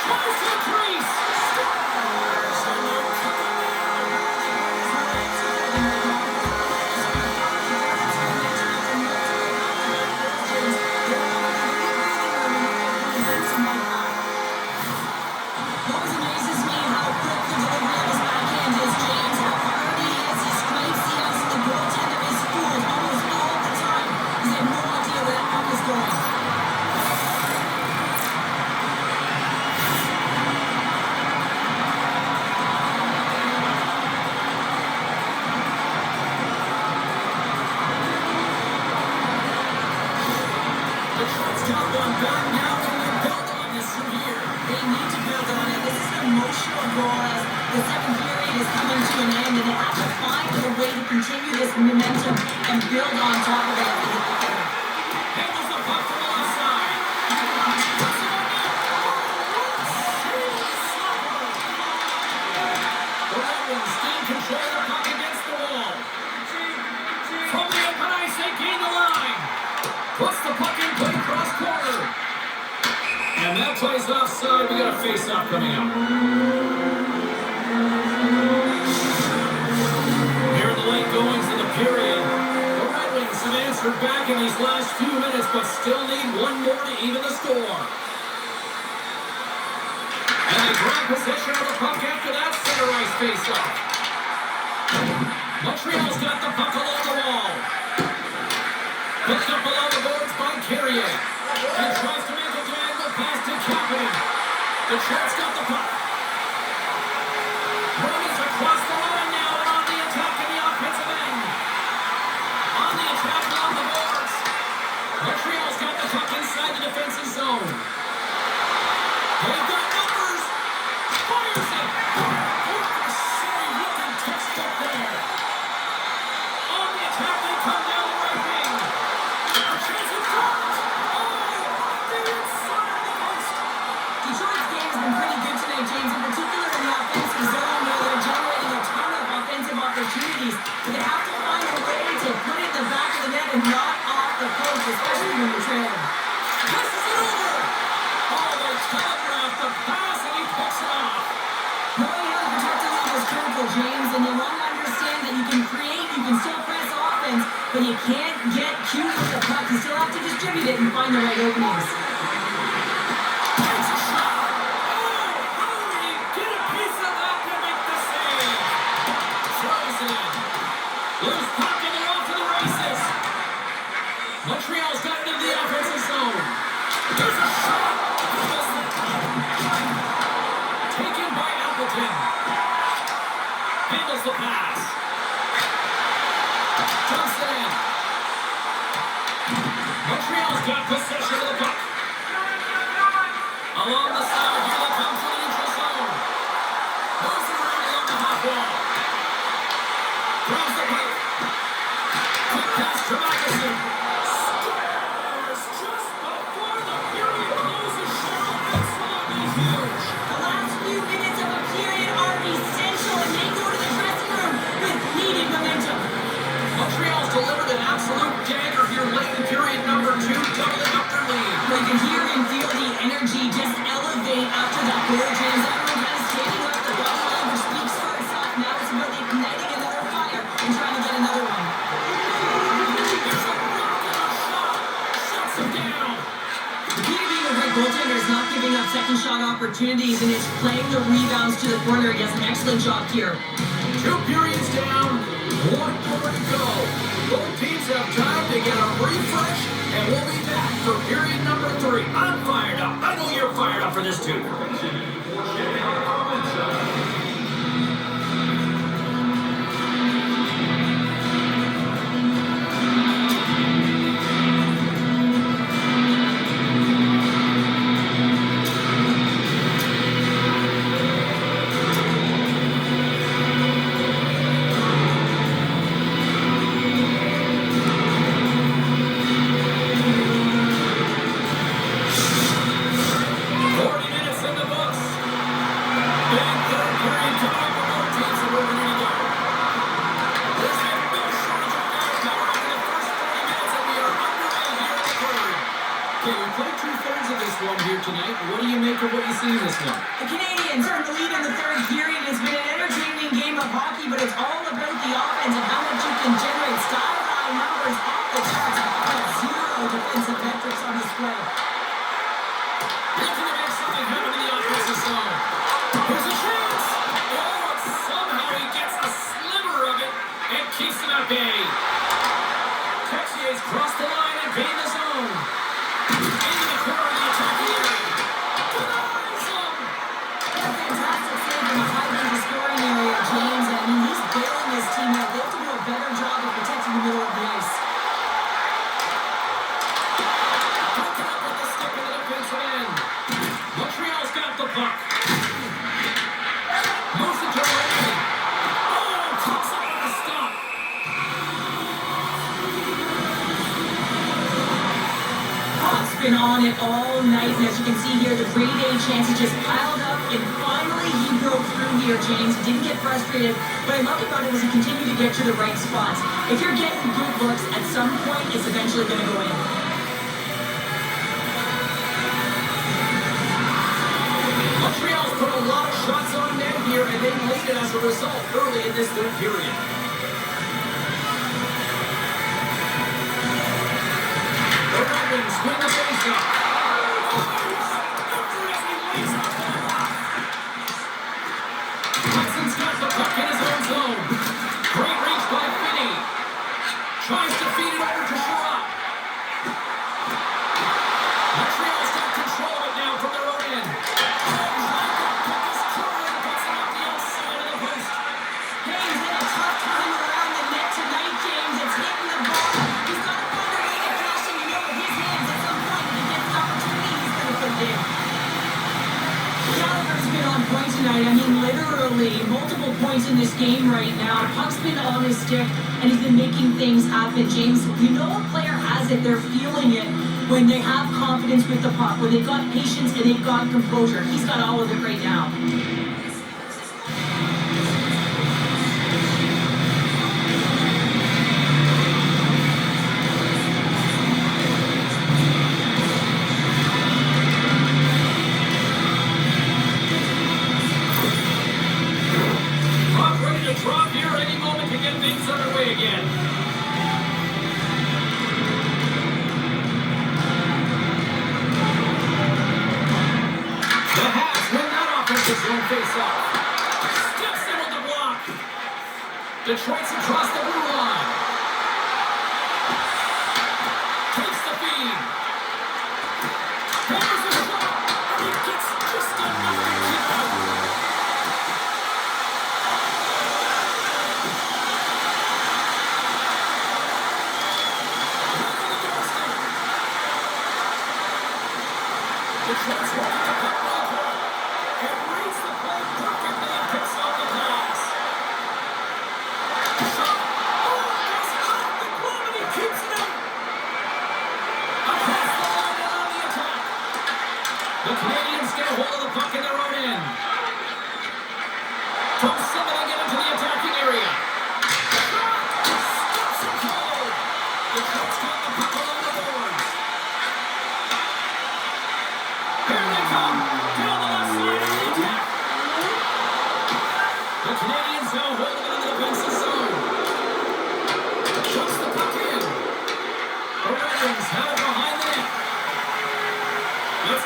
Tries to crease. Scores. And they're coming in. What amazes me how quick the delivery of his backhand is, James. How hard he is. He scrapes the ice and the goaltender is fooled almost all the time. He had no idea where that puck was going. Detroit's got one back now. Can they build on this from here? They need to build on it. This is an emotional goal as the second period is coming to an end, and they have to find a way to continue this momentum and build on top of it as they hit the third. Handles the puck from the left side. Puts it on net. The Red Wings gain control of the puck against the wall. From the open ice, they gain the line. Puts the puck in play cross corner. And that play's offside. We got a face-off coming up. Here in the late goings of the period, the Red Wings have answered back in these last few minutes, but still need one more to even the score. And they grab possession of the puck after that center ice face-off. Montreal's got the puck along the wall. Picked up below the boards by Carrier. And tries to make a diagonal pass to Kapanen. Detroit's got the puck. Runners across the line now and on the attack in the offensive end. On the attack along the boards. Montreal's got the puck inside the defensive zone. They've got numbers. Fires it. Corner city looking textbook there. On the attack they come down the right wing. A chance in front. Oh, the inside of the post. Detroit's game has been pretty good tonight, James, in particular in the offensive zone where they're generating a ton of offensive opportunities. But they have to find a way to put it in the back of the net and not off the post, especially when you're trailing. Passes it over. Oh, they telegraph the pass and he picks it off. Knowing how to protect the lead is critical, James, and you want to understand that you can create, you can still press offense, but you can't get cute with the puck. You still have to distribute it and find the right openings. Takes a shot. Oh, how did he get a piece of that to make the save? Throws it in. Loose puck and they're off to the races. Montreal's got it into the offensive zone. There's a shot. Almost the top. Taken by Appleton. Handles the pass. Dumps it in. Montreal's got possession of the puck. Along the side, here they come to the neutral zone. Moves it around along the half wall. Grabs the puck. Quick pass to Magnuson. Scores just before the period closes goal, James. Everyone kind of standing up. The body language speaks for itself. Now it's about igniting another fire and trying to get another one. Shuts him down. The key to being a great goaltender is not giving up second shot opportunities, and it's playing the rebounds to the corner. He has an excellent job here. 2 periods down, 1 more to go. Both teams have time to get a refresh, and we'll be back for period number 3. I'm fired up. I know you're fired up for this too. Tonight, what do you make of what you see in this one? The Canadiens are in the lead in the third period. It's been an entertaining game of hockey, but it's all about the offense and how much you can generate. Sky-high numbers off the charts, but 0 defensive metrics on display. Looking to make something happen in the offensive zone. Here's a chance! Oh, somehow he gets a sliver of it and keeps him at bay. Texier's crossed the line and gained the zone. Into the corner of the attacking area. Denies him! What a fantastic save in the high-level scoring area, James. I mean, he's bailing his team out. They have to do a better job of protecting the middle of the ice. Broken up with the stick of the defensive end. Montreal's got the puck. Moves it to the right wing. Oh, talks about the stop. Puck's been on it all night, and as you can see here, the grade A chances just piled up, and finally he broke through here, James. He didn't get frustrated. What I loved about it was he continued to get to the right spots. If you're getting good looks, at some point, it's eventually going to go in. Montreal's put a lot of shots on net here, and they lead it as a result early in this third period. The Red Wings win the faceoff. Hudson's got the puck in his own zone. Great reach by Finney. Tries to feed it over to Sherrod. Montreal's got control of it now from their own end. James had a tough time around the net tonight, James. It's hitting the ball. He's got to find a way to cash it. You know, with his hands at some point, if he gets an opportunity, he's going to put it in. Gallagher's been on point tonight. I mean, literally, multiple points in this game right now. Puck's been on his stick, and he's been making things happen. James, you know a player has it. They're feeling it when they have confidence with the puck, when they've got patience and they've got composure. He's got all of it right now. Puck ready to drop here any moment to get things underway again. The Habs win that offensive zone face-off. Steps in with the block. Detroit's across the blue line. Takes the feed. Hammers the shot. And he gets just enough to keep out. Detroit's walking the puck right here. And reads the play perfectly and picks off the pass. Shot. Oh, it's off the glove and he keeps it up. Across the line and on the attack. The Canadiens get a hold of the puck in their own end. From somebody get into the attacking area. Shot. Stops it cold. Detroit's got the puck along the boards. Here they come. Down the left side.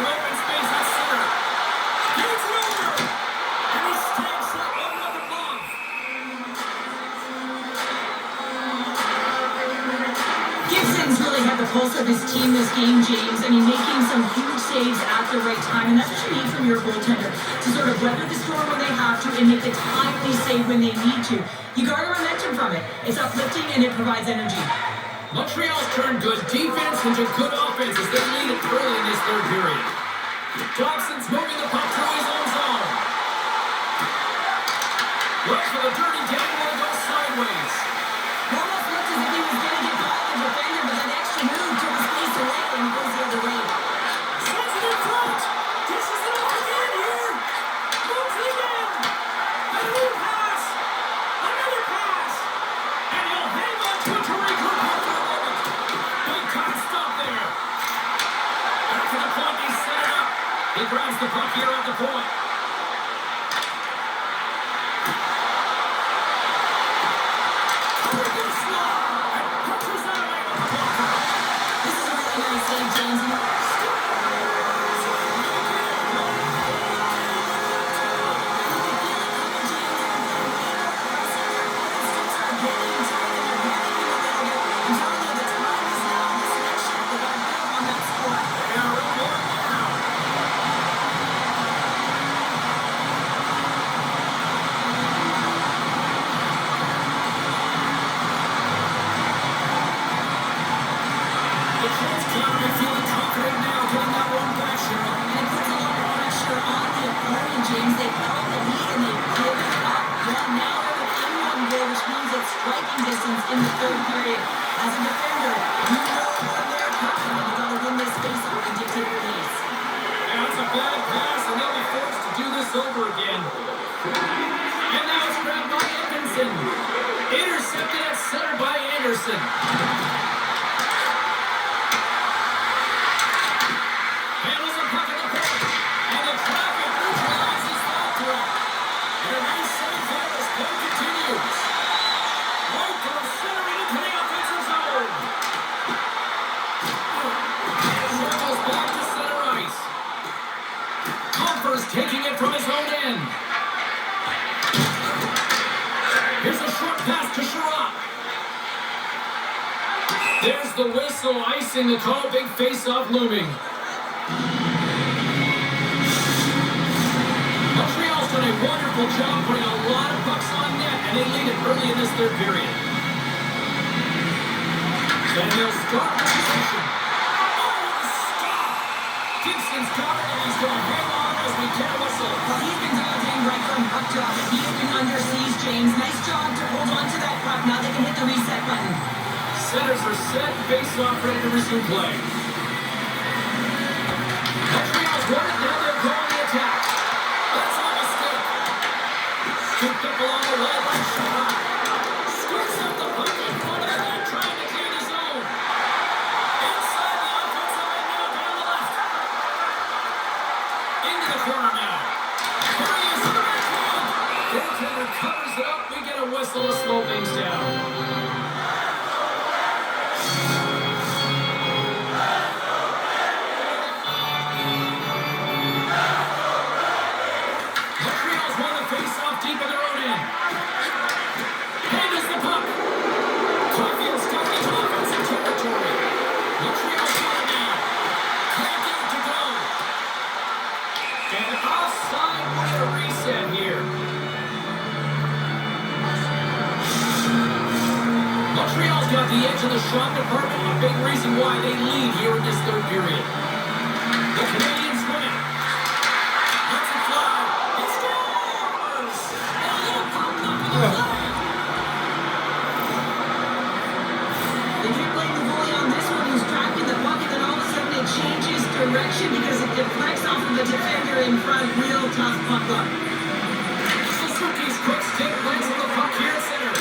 some open space at center. He's over! And he stamps it over the glove. Gibson's really had the pulse of his team this game, James. I mean, making some huge saves at the right time, and that's what you need from your goaltender, to sort of weather the storm when they have to and make the timely save when they need to. You garner momentum from it. It's uplifting and it provides energy. Montreal's turned good defense into good offense as they lead it early in this third period. Dobson's moving the puck through his own zone. Looks for the dirty dangle and goes sideways. Almost looked as if he was going to get by the defender, but that extra move took his face away and he goes the other way. Sends it in front. Dishes it off again here. Moves it again. A new pass. Another pass. And he'll hang on to it to regroup after a moment. Big time stop there. Back to the point. He set it up. He grabs the puck here at the point. This is a really nice save, James. James, they held the lead and they give it up. Well, now they're within one goal, which means it's striking distance in the third period. As a defender, you know when they're coming, and you got to win this face-off and dictate the pace. That's a bad pass, and they'll be forced to do this over again. And now it's grabbed by Atkinson. Intercepted at center by Anderson. Handles the puck at the point, and the traffic neutralizes that threat. And a nice save there as play continues. Right through center into the offensive zone. Travels back to center ice. Comfers taking it from his own end. Here's a short pass to Sherratt. There's the whistle, icing the call. Big face-off looming. Montreal's done a wonderful job putting a lot of pucks on net, and they lead it early in this third period. And they'll start the possession. Oh, what a stop! Gibson's got it, and he's going to hang on as we get a whistle. Well, he's been dodging right from puck drop, and he has been under siege, James. Nice job to hold on to that puck. Now they can hit the reset button. Centers are set, face-off ready to resume play. Montreal's won it, now they're calling the attack. That's a mistake. Scooped up along the line by Sherratt. Squirts up the puck in front of the net, trying to clear the zone. Inside the offensive end now, down the left. Into the corner now. Here he is in the backhand. Goaltender covers it up. We get a whistle to slow things down. Montreal's won the face-off deep in their own end. Handles the puck. Caulfield's got it in offensive territory. Montreal's got it now. Can't get it to go. And offside with a reset here. Montreal's got the edge of the shot department, a big reason why they lead here in this third period. The Canadiens win it. Let's it fly. It scores! And a little pop up in the flag. They can't blame the goalie on this one, who's tracking the puck, and then all of a sudden it changes direction because it deflects off of the defender in front. Real tough puck luck. Suzuki's quick stick lands on the puck here at center.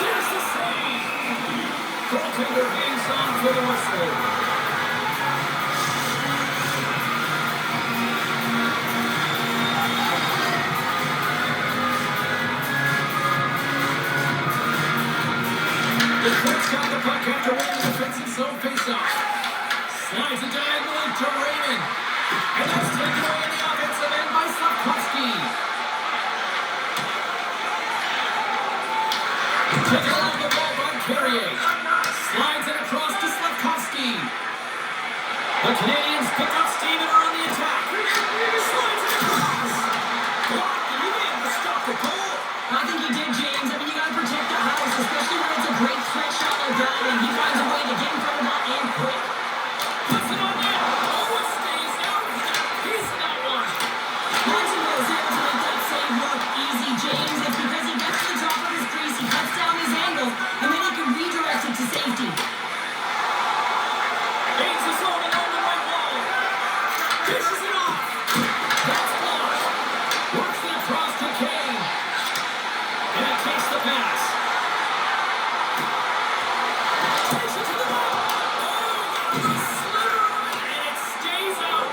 There's the save. Goaltender hangs on for the whistle. Detroit's got the puck after winning the defensive zone faceoff. Slides it diagonally to Raymond. And that's taken away in the offensive end by Slavkovsky. Taken along the ball by Carrier. Slides it across to Slavkovsky. The Canadiens pick up steam and are on the attack. Slides it across. Blocked, and he may have to stop the goal. I think he did, James. I mean, you gotta protect the house, especially when it's a great threat shot like that, and he finds a way to get in front of that and quick. Puts it on net. Oh, it stays out. He's got a piece of that one. Montreal was able to make that save look easy, James. It's because he gets to the top of his crease, he cuts down his angle, and then he can redirect it to safety. Gains the zone and on the right wall. Dishes it off. That's blocked. Works it across to Kane. And it takes the pass. Takes it to the ball. Oh, the slither of it, and it stays out.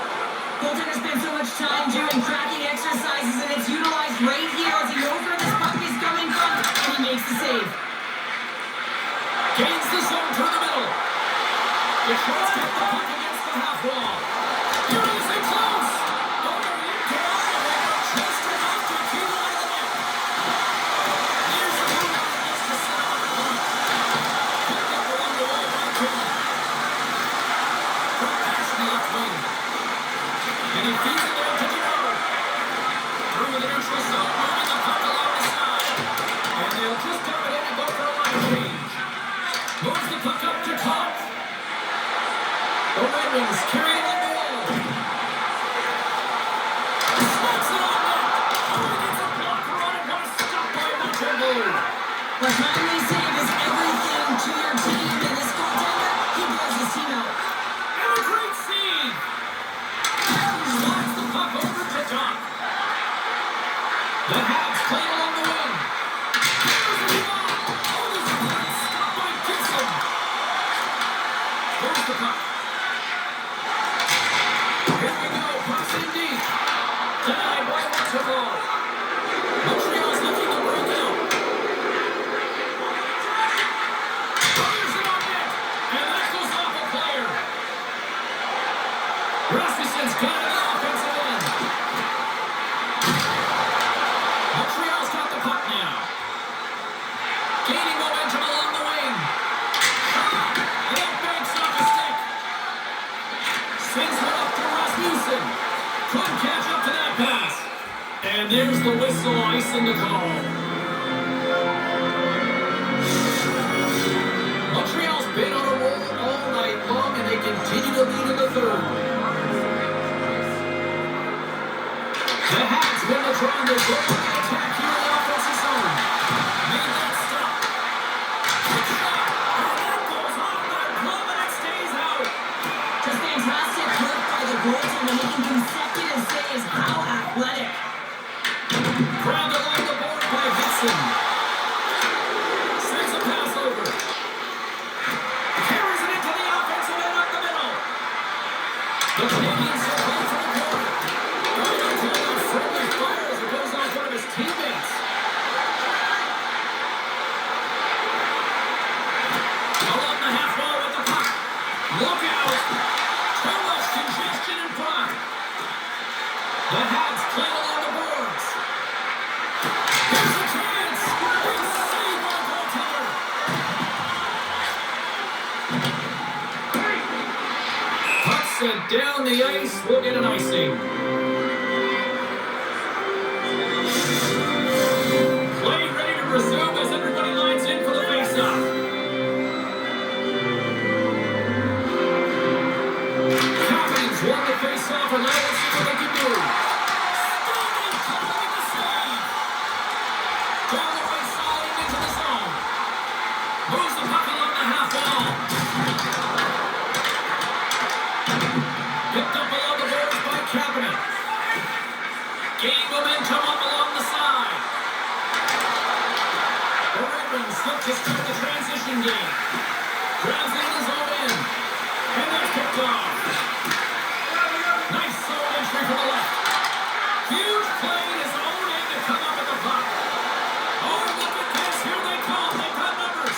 Goaltender spent so much time doing cracking exercises, and it's utilized right here as he knows where this puck is coming from, and he makes the save. Gains the zone through the middle. Detroit's got the puck against the half wall. Here it is in close. Over into Ottawa. Just enough to keep it out of the net. Here's the move that gets to set up the puck. Picked up along the wall by Kane. Quick pass to the left wing. And he feeds it down to Giroux. Through the neutral zone, moving the puck along the side. And they'll just dump it in and go for a line change. Moves the puck up to Cobb. The Red Wings carry it on the wall. Slaps it on net. Oh, he gets a blocker on it. What a stop by Montreal. A timely save is everything to your team, and this goaltender, he blows his team out. And a great save. Slides the puck over to Doc. The Habs play it along the wing. Here's the ball. Oh, this is a great stop by Gibson. There's the puck. Here we go, pass in deep. Denied by Montreal. Montreal's looking to break out. Fires it on net, and that goes off a player. Rasmussen's got it in the offensive end. Montreal's got the puck now. Gaining momentum along the wing. And that banks off a stick. Sends it up to Rasmussen. Couldn't catch up to that pass. And there's the whistle, icing the call. Montreal's been on a roll all night long, and they continue to lead in the third. The Habs win the draw, and they're going to attack here in the offensive zone. Made that stop. Good shot. And that goes off that glove, and it stays out. Just fantastic work by the goaltender, making consecutive saves. How athletic. Grabbed along the board by Hudson. Sends a pass over. Carries it into the offensive end up the middle. The Canadiens are going for the corner. Going to call out friendly fire as it goes off one of his teammates. Along the half wall with the puck. Look out. Too much congestion in front. The Habs play along the boards. Here's a chance. Big save by the goaltender. Puck sent down the ice. We'll get an icing. Play ready to resume as everybody lines in for the faceoff. Captains won the faceoff, and now let's see what they can do. Standing tall with the save. Down the right side and into the zone. Moves the puck along the half wall. Picked up below the boards by Cabinet. Gain momentum up along the side. The Red Wings look to start the transition game. Grabs it in his own end. And that's picked off. Nice zone entry from the left. Huge play in his own end to come up with the puck. Oh, look at this. Here they come. They've got numbers.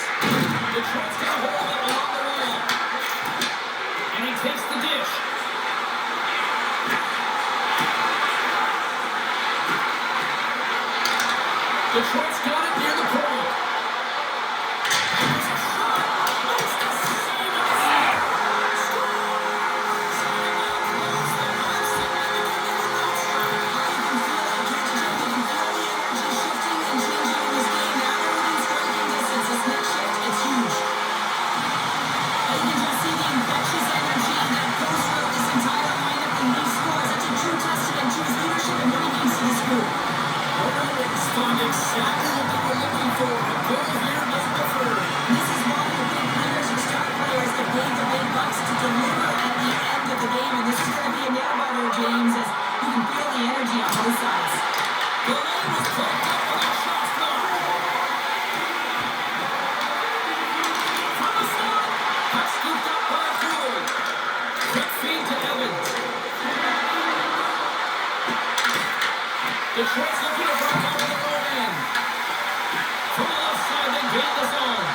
gained the zone.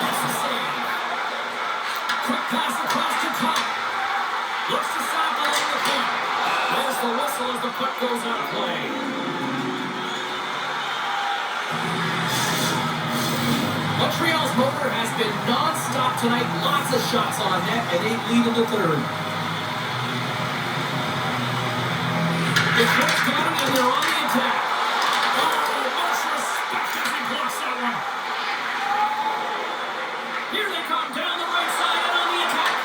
That's the save. Quick pass across to top. Looks to stop along the point. There's the whistle as the puck goes out of play. Montreal's motor has been non-stop tonight. Lots of shots on net, and they lead in the third. The Sharks got it, and they're on the attack. Oh, much respect as he blocks that one. Here they come down the right side and on the attack.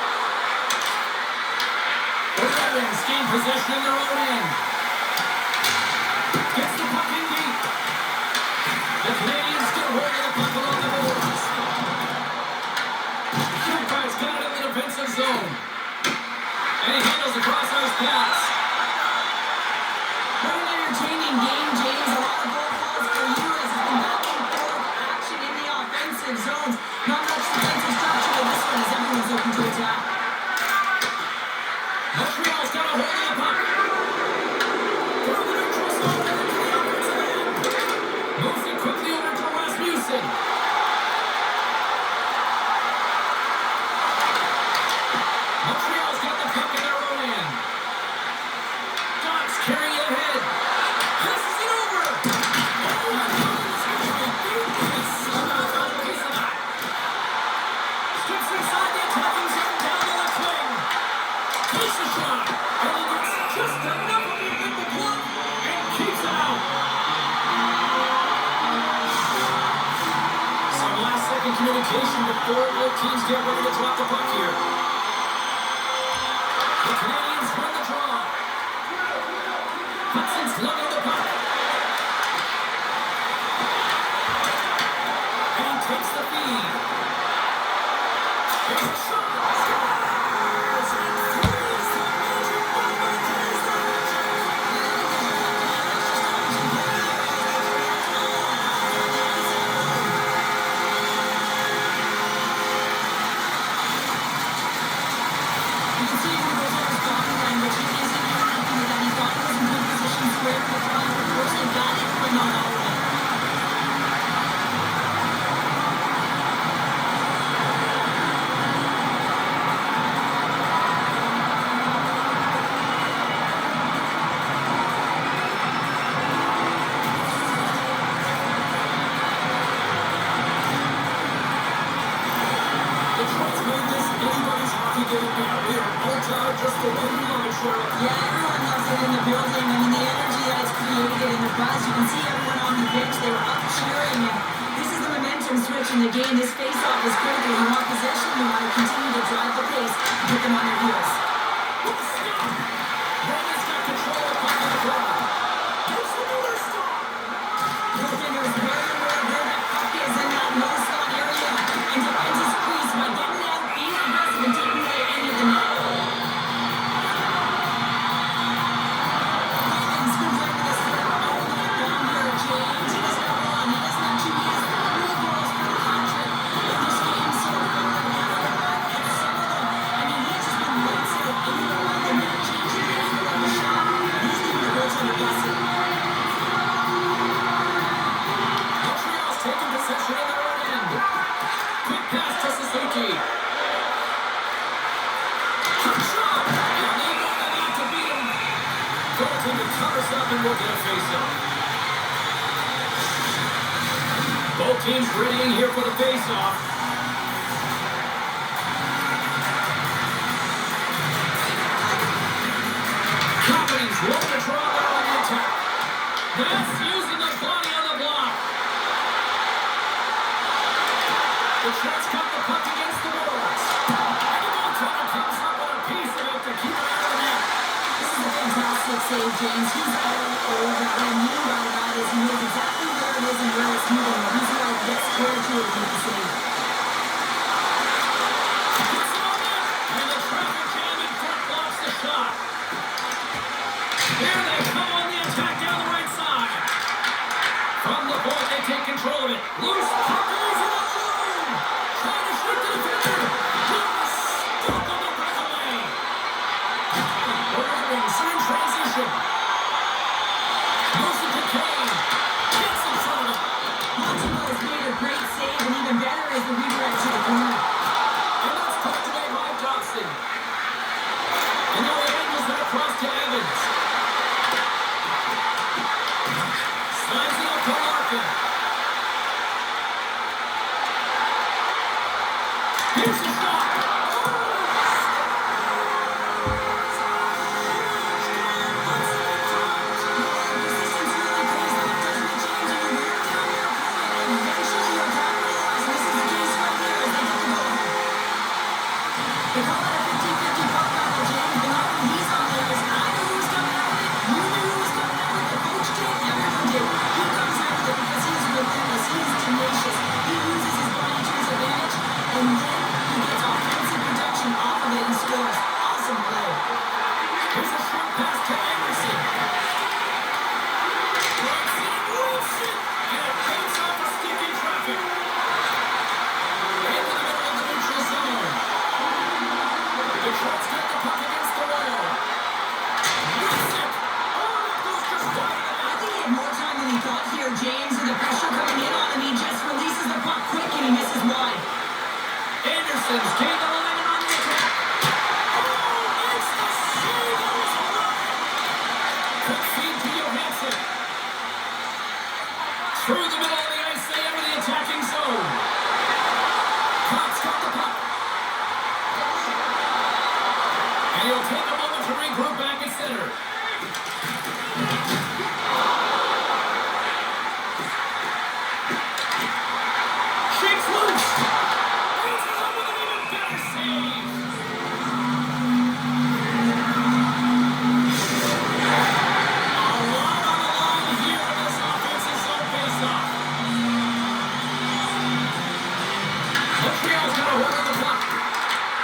The Ravens gain possession in their own end. Gets the puck in deep. The Canadiens get hold of the puck along the boards. Sharks got it in the defensive zone. And he handles the crosshair's pass. What an entertaining game, James. A lot of goal calls for you as it's been back and forth action in the offensive zones. Not much defensive structure with this one as everyone's looking to attack. Montreal's got a hold of the puck. Through the neutral zone and into the offensive end. Moves it quickly over to Rasmussen. Montreal's got the puck in their own end. Ducks carry it ahead. Passes it over. Oh, my goodness. Another piece of that. Strips inside the attacking zone down the left wing. Takes a shot. And he gets just enough of it with the glove and keeps it out. Some last-second communication before both teams get ready to drop the puck here. The Canadiens win the draw. Hudson's lugging the puck. And he takes the feed. Here's a shot. Scores! And threes the magic number. There's the You can see when he goes over his body language, he isn't happy with that. He thought he was in good position square to the front. Unfortunately, got it, but not all the way. The Sharks made this anybody's hockey game now. They are all tired just the way we love it, Cheryl. Yeah, everyone loves it in the building. I mean, the energy that it's created and the buzz. You can see everyone on the bench. They were up cheering. And this is the momentum switch in the game. This face-off is critical. You want possession. You want to continue to drive the pace and put them on their heels. What a stop! Ravens got control of the puck on the ground. Here's another stop! Goaltender is very aware where that puck is in that low slot area. And defense is squeezed by getting out, being aggressive, and taking away any of the net. Ravens comes out with a slip. Oh, my God, here, James. He doesn't have one. He doesn't have two. He has three goals for the hat-trick in this game so far. And some of them, I mean, he's just been lights out. And you know what? The net changing the angle of the shot. He's leaving the goaltender guessing. Montreal's taking possession of their own end. Quick pass to Suzuki. Quick shot! And they got it out to beat him. Goaltender covers up and will get a face-off. Both teams readying here for the face-off. Happenings roll the draw there on the attack. That's using the body on the block. The Sharks got the puck against the boards. And the goaltender comes up with a piece of it to keep it out of the net. This is a fantastic save, James. He's all over. What I mean by that is he knows exactly where it is and where it's moving. The reason why he gets square to it with the save. Gets it on net. And the traffic jam in front blocks the shot. Here they come on the attack down the right side. From the point, they take control of it. Loose puck goes in the zone. Trying to shoot the defender. Yes! Stop on the breakaway. Ravens in transition. Moves it to Kane. Gets in front of it. Not to Boston's gained the line and on the attack. Oh, it's the save. That was a run. Quick feed to Johansson. Through the middle of the ice, they enter the attacking zone. Cox got the puck. And he'll take a moment to regroup back at center. Shakes loose. Raises up with an even better save. A lot on the line here in this offensive zone faceoff. Montreal's got a hold of the puck.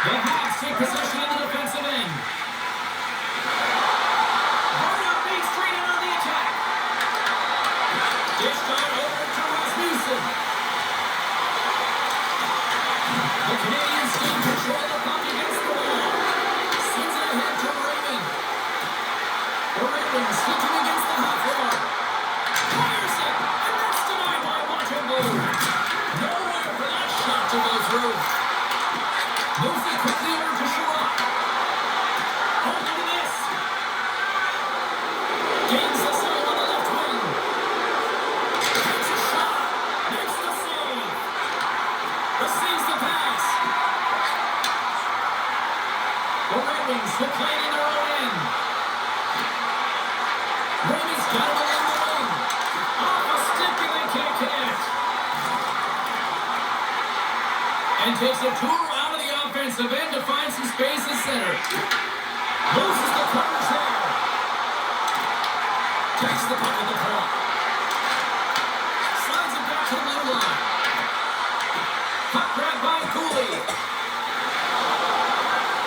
The Habs take possession in the defensive end. Right up Main Street and on the attack. Dished out over to Rasmussen. The Canadiens gain control of the puck against the wall. Sends it ahead to Raymond. The Ravens switching against the hot floor. Fires it, and that's denied by Montreal. Nowhere for that shot to go through. Moves it quickly over to Sherrod. Oh, look at this. Gains the save on the left wing. Takes a shot. Makes the save. Receives the pass. The Red Wings will play it in their own end. Raymond's got it along the wing. Off a stick and they can't connect. And takes a tour out of the offensive end to find some space at center. Loses the corners there. Takes the puck at the point. Slides it back to the blue line. Puck grabbed by Goalie.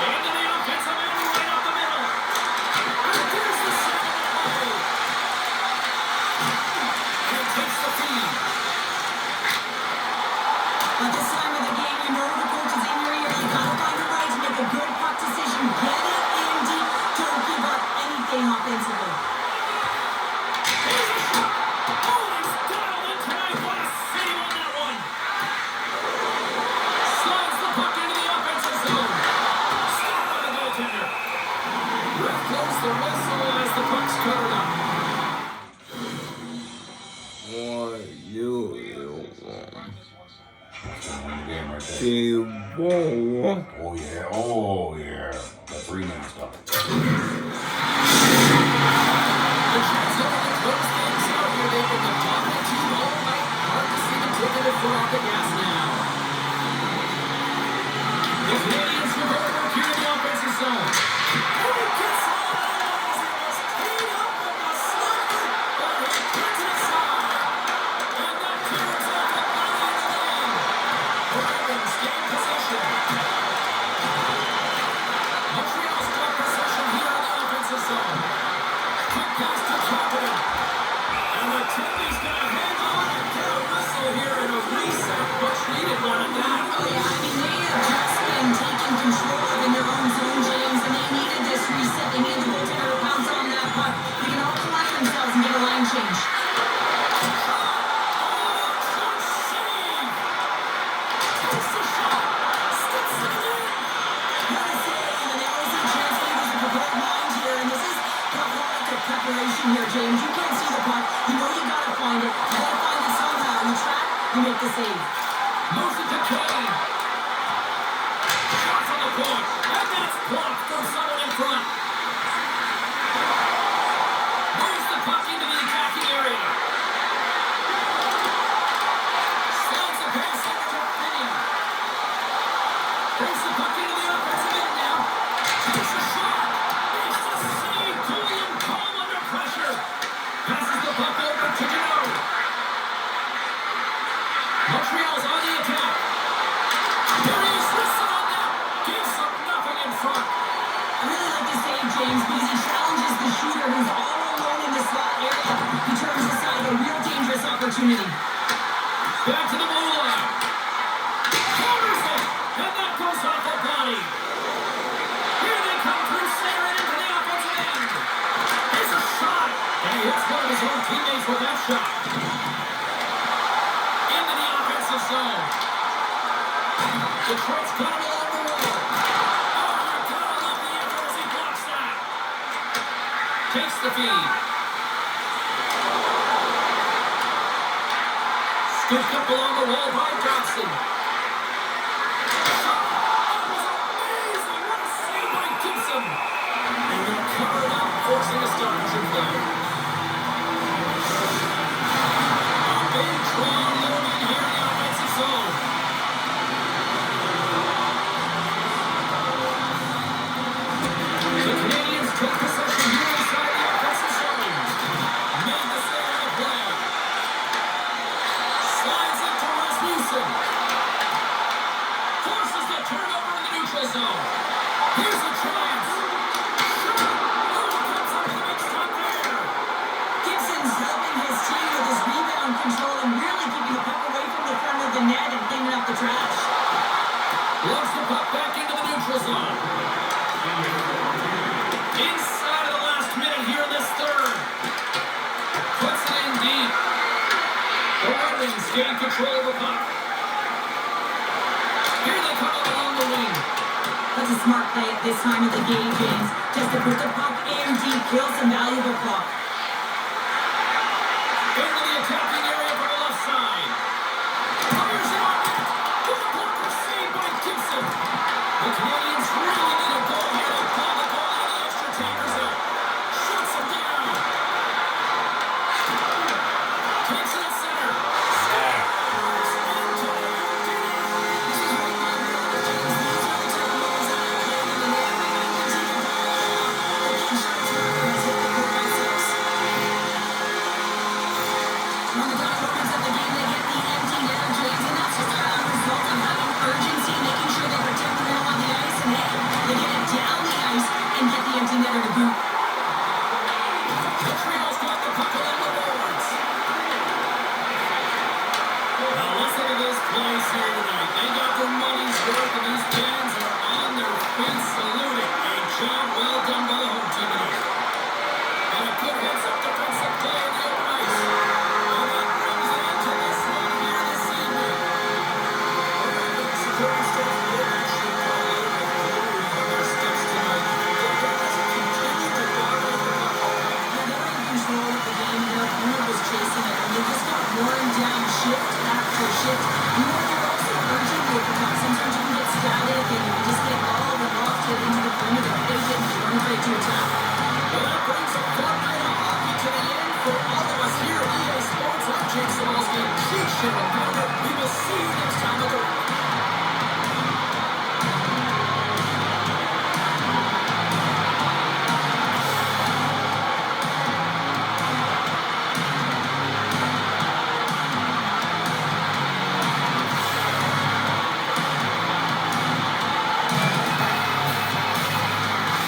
Into the offensive end, right up the middle. And there's the second play. And takes the feed. At this time of the game, you know the coach is in your ear. You gotta find the right to make a good puck decision. Get it in deep. Don't give up anything offensively. Here's a shot. Oh, he's dialed in tonight. What a save on that one. Slides the puck into the offensive zone. Stopped by the goaltender. Ref blows the whistle as the puck's covered up. What you Game right there. you want? Oh yeah, oh yeah. That 3-man stuff. The Jets looking to close things out here. They've been the dominant team all night. Hard to see them taking their foot off the gas now. The Canadiens will go to work here in the offensive zone. And he gets all out as it was teed up with the slugger. But he puts it aside. And that clears out the body of the lane. The Ravens gain possession. Montreal's got possession here in the offensive zone. Quick pass to Toppin. And the Timmy's gonna hang on and get a whistle here in a reset. Much needed one at that. Oh yeah, I mean, they have just been taking control in their own zone, James, and they needed this reset. They needed the goaltender to pounce on that puck. They can all collect themselves and get a line change. Here, James, you can't see the puck. You know you gotta find it. You gotta find it somehow. You trap, you make the save. Moves it to Kane. Shots on the point. And that's blocked from someone in front. Moves the puck into the attacking area. Slides the pass over to Finney. Brings the puck into the offensive end now. Takes a shot. Makes the save. Julian Cole under pressure. Passes the puck over to Janot. Montreal's on the attack. There he is, listen on that. Gives up nothing in front. I really like this save, James, because he challenges the shooter who's all alone in the slot area. He turns aside a real dangerous opportunity. Back to the blue line. Covers it. And that goes off the body. Here they come through center and into the offensive end. Here's a shot. And he hits one of his own teammates with that shot. Into the offensive zone. Detroit's got him the feed. Scooped up along the wall by Dobson. That was amazing. What a save by Gibson. And they're covered up, forcing a stoppage play. A big draw looming here in the offensive zone. The Canadiens take possession here inside the offensive zone. Made the save on the play. Slides it to Rasmussen. Forces the turnover in the neutral zone. Here's a chance. Shot. Oh, comes up with a big stop there. Gibson's helping his team with his rebound control and really keeping the puck away from the front of the net and cleaning up the trash. Loves the puck back into the neutral zone. Inside of the last minute here in this third. Puts it in deep. The Red Wings gain control of the puck. Here they come up along the wing. That's a smart play at this time of the game, James. Just to put the puck in deep, kill some valuable puck. Into the attacking area from the left side. Fires it up. Good blocker saved by Gibson. The Canadiens really need a goal here to call the goalie and the extra takers out. Shuts him down. Takes it at center. When the puck opens up the game, they get the empty netter, James, and that's just a result of having urgency, making sure they protect the middle on the ice, and hey, they get it down the ice and get the empty netter to boot. Montreal's got the puck along the boards. Now listen to this place here tonight. They got their money's worth, and these fans are on their feet saluting. A job well done by the home team tonight. And a good heads-up defensive play on the open ice. And that brings it into this one here this evening. The Red Wings security staff will actually call out with glory on their sticks tonight. Their guys continue to dominate the puck. Yeah, they were in control of the game. Their opponent was chasing it, and they just got worn down shift after shift. You know, they're also urgent with the puck. Sometimes you can get static, and you just get all the loft into the perimeter. They didn't. They weren't afraid to attack.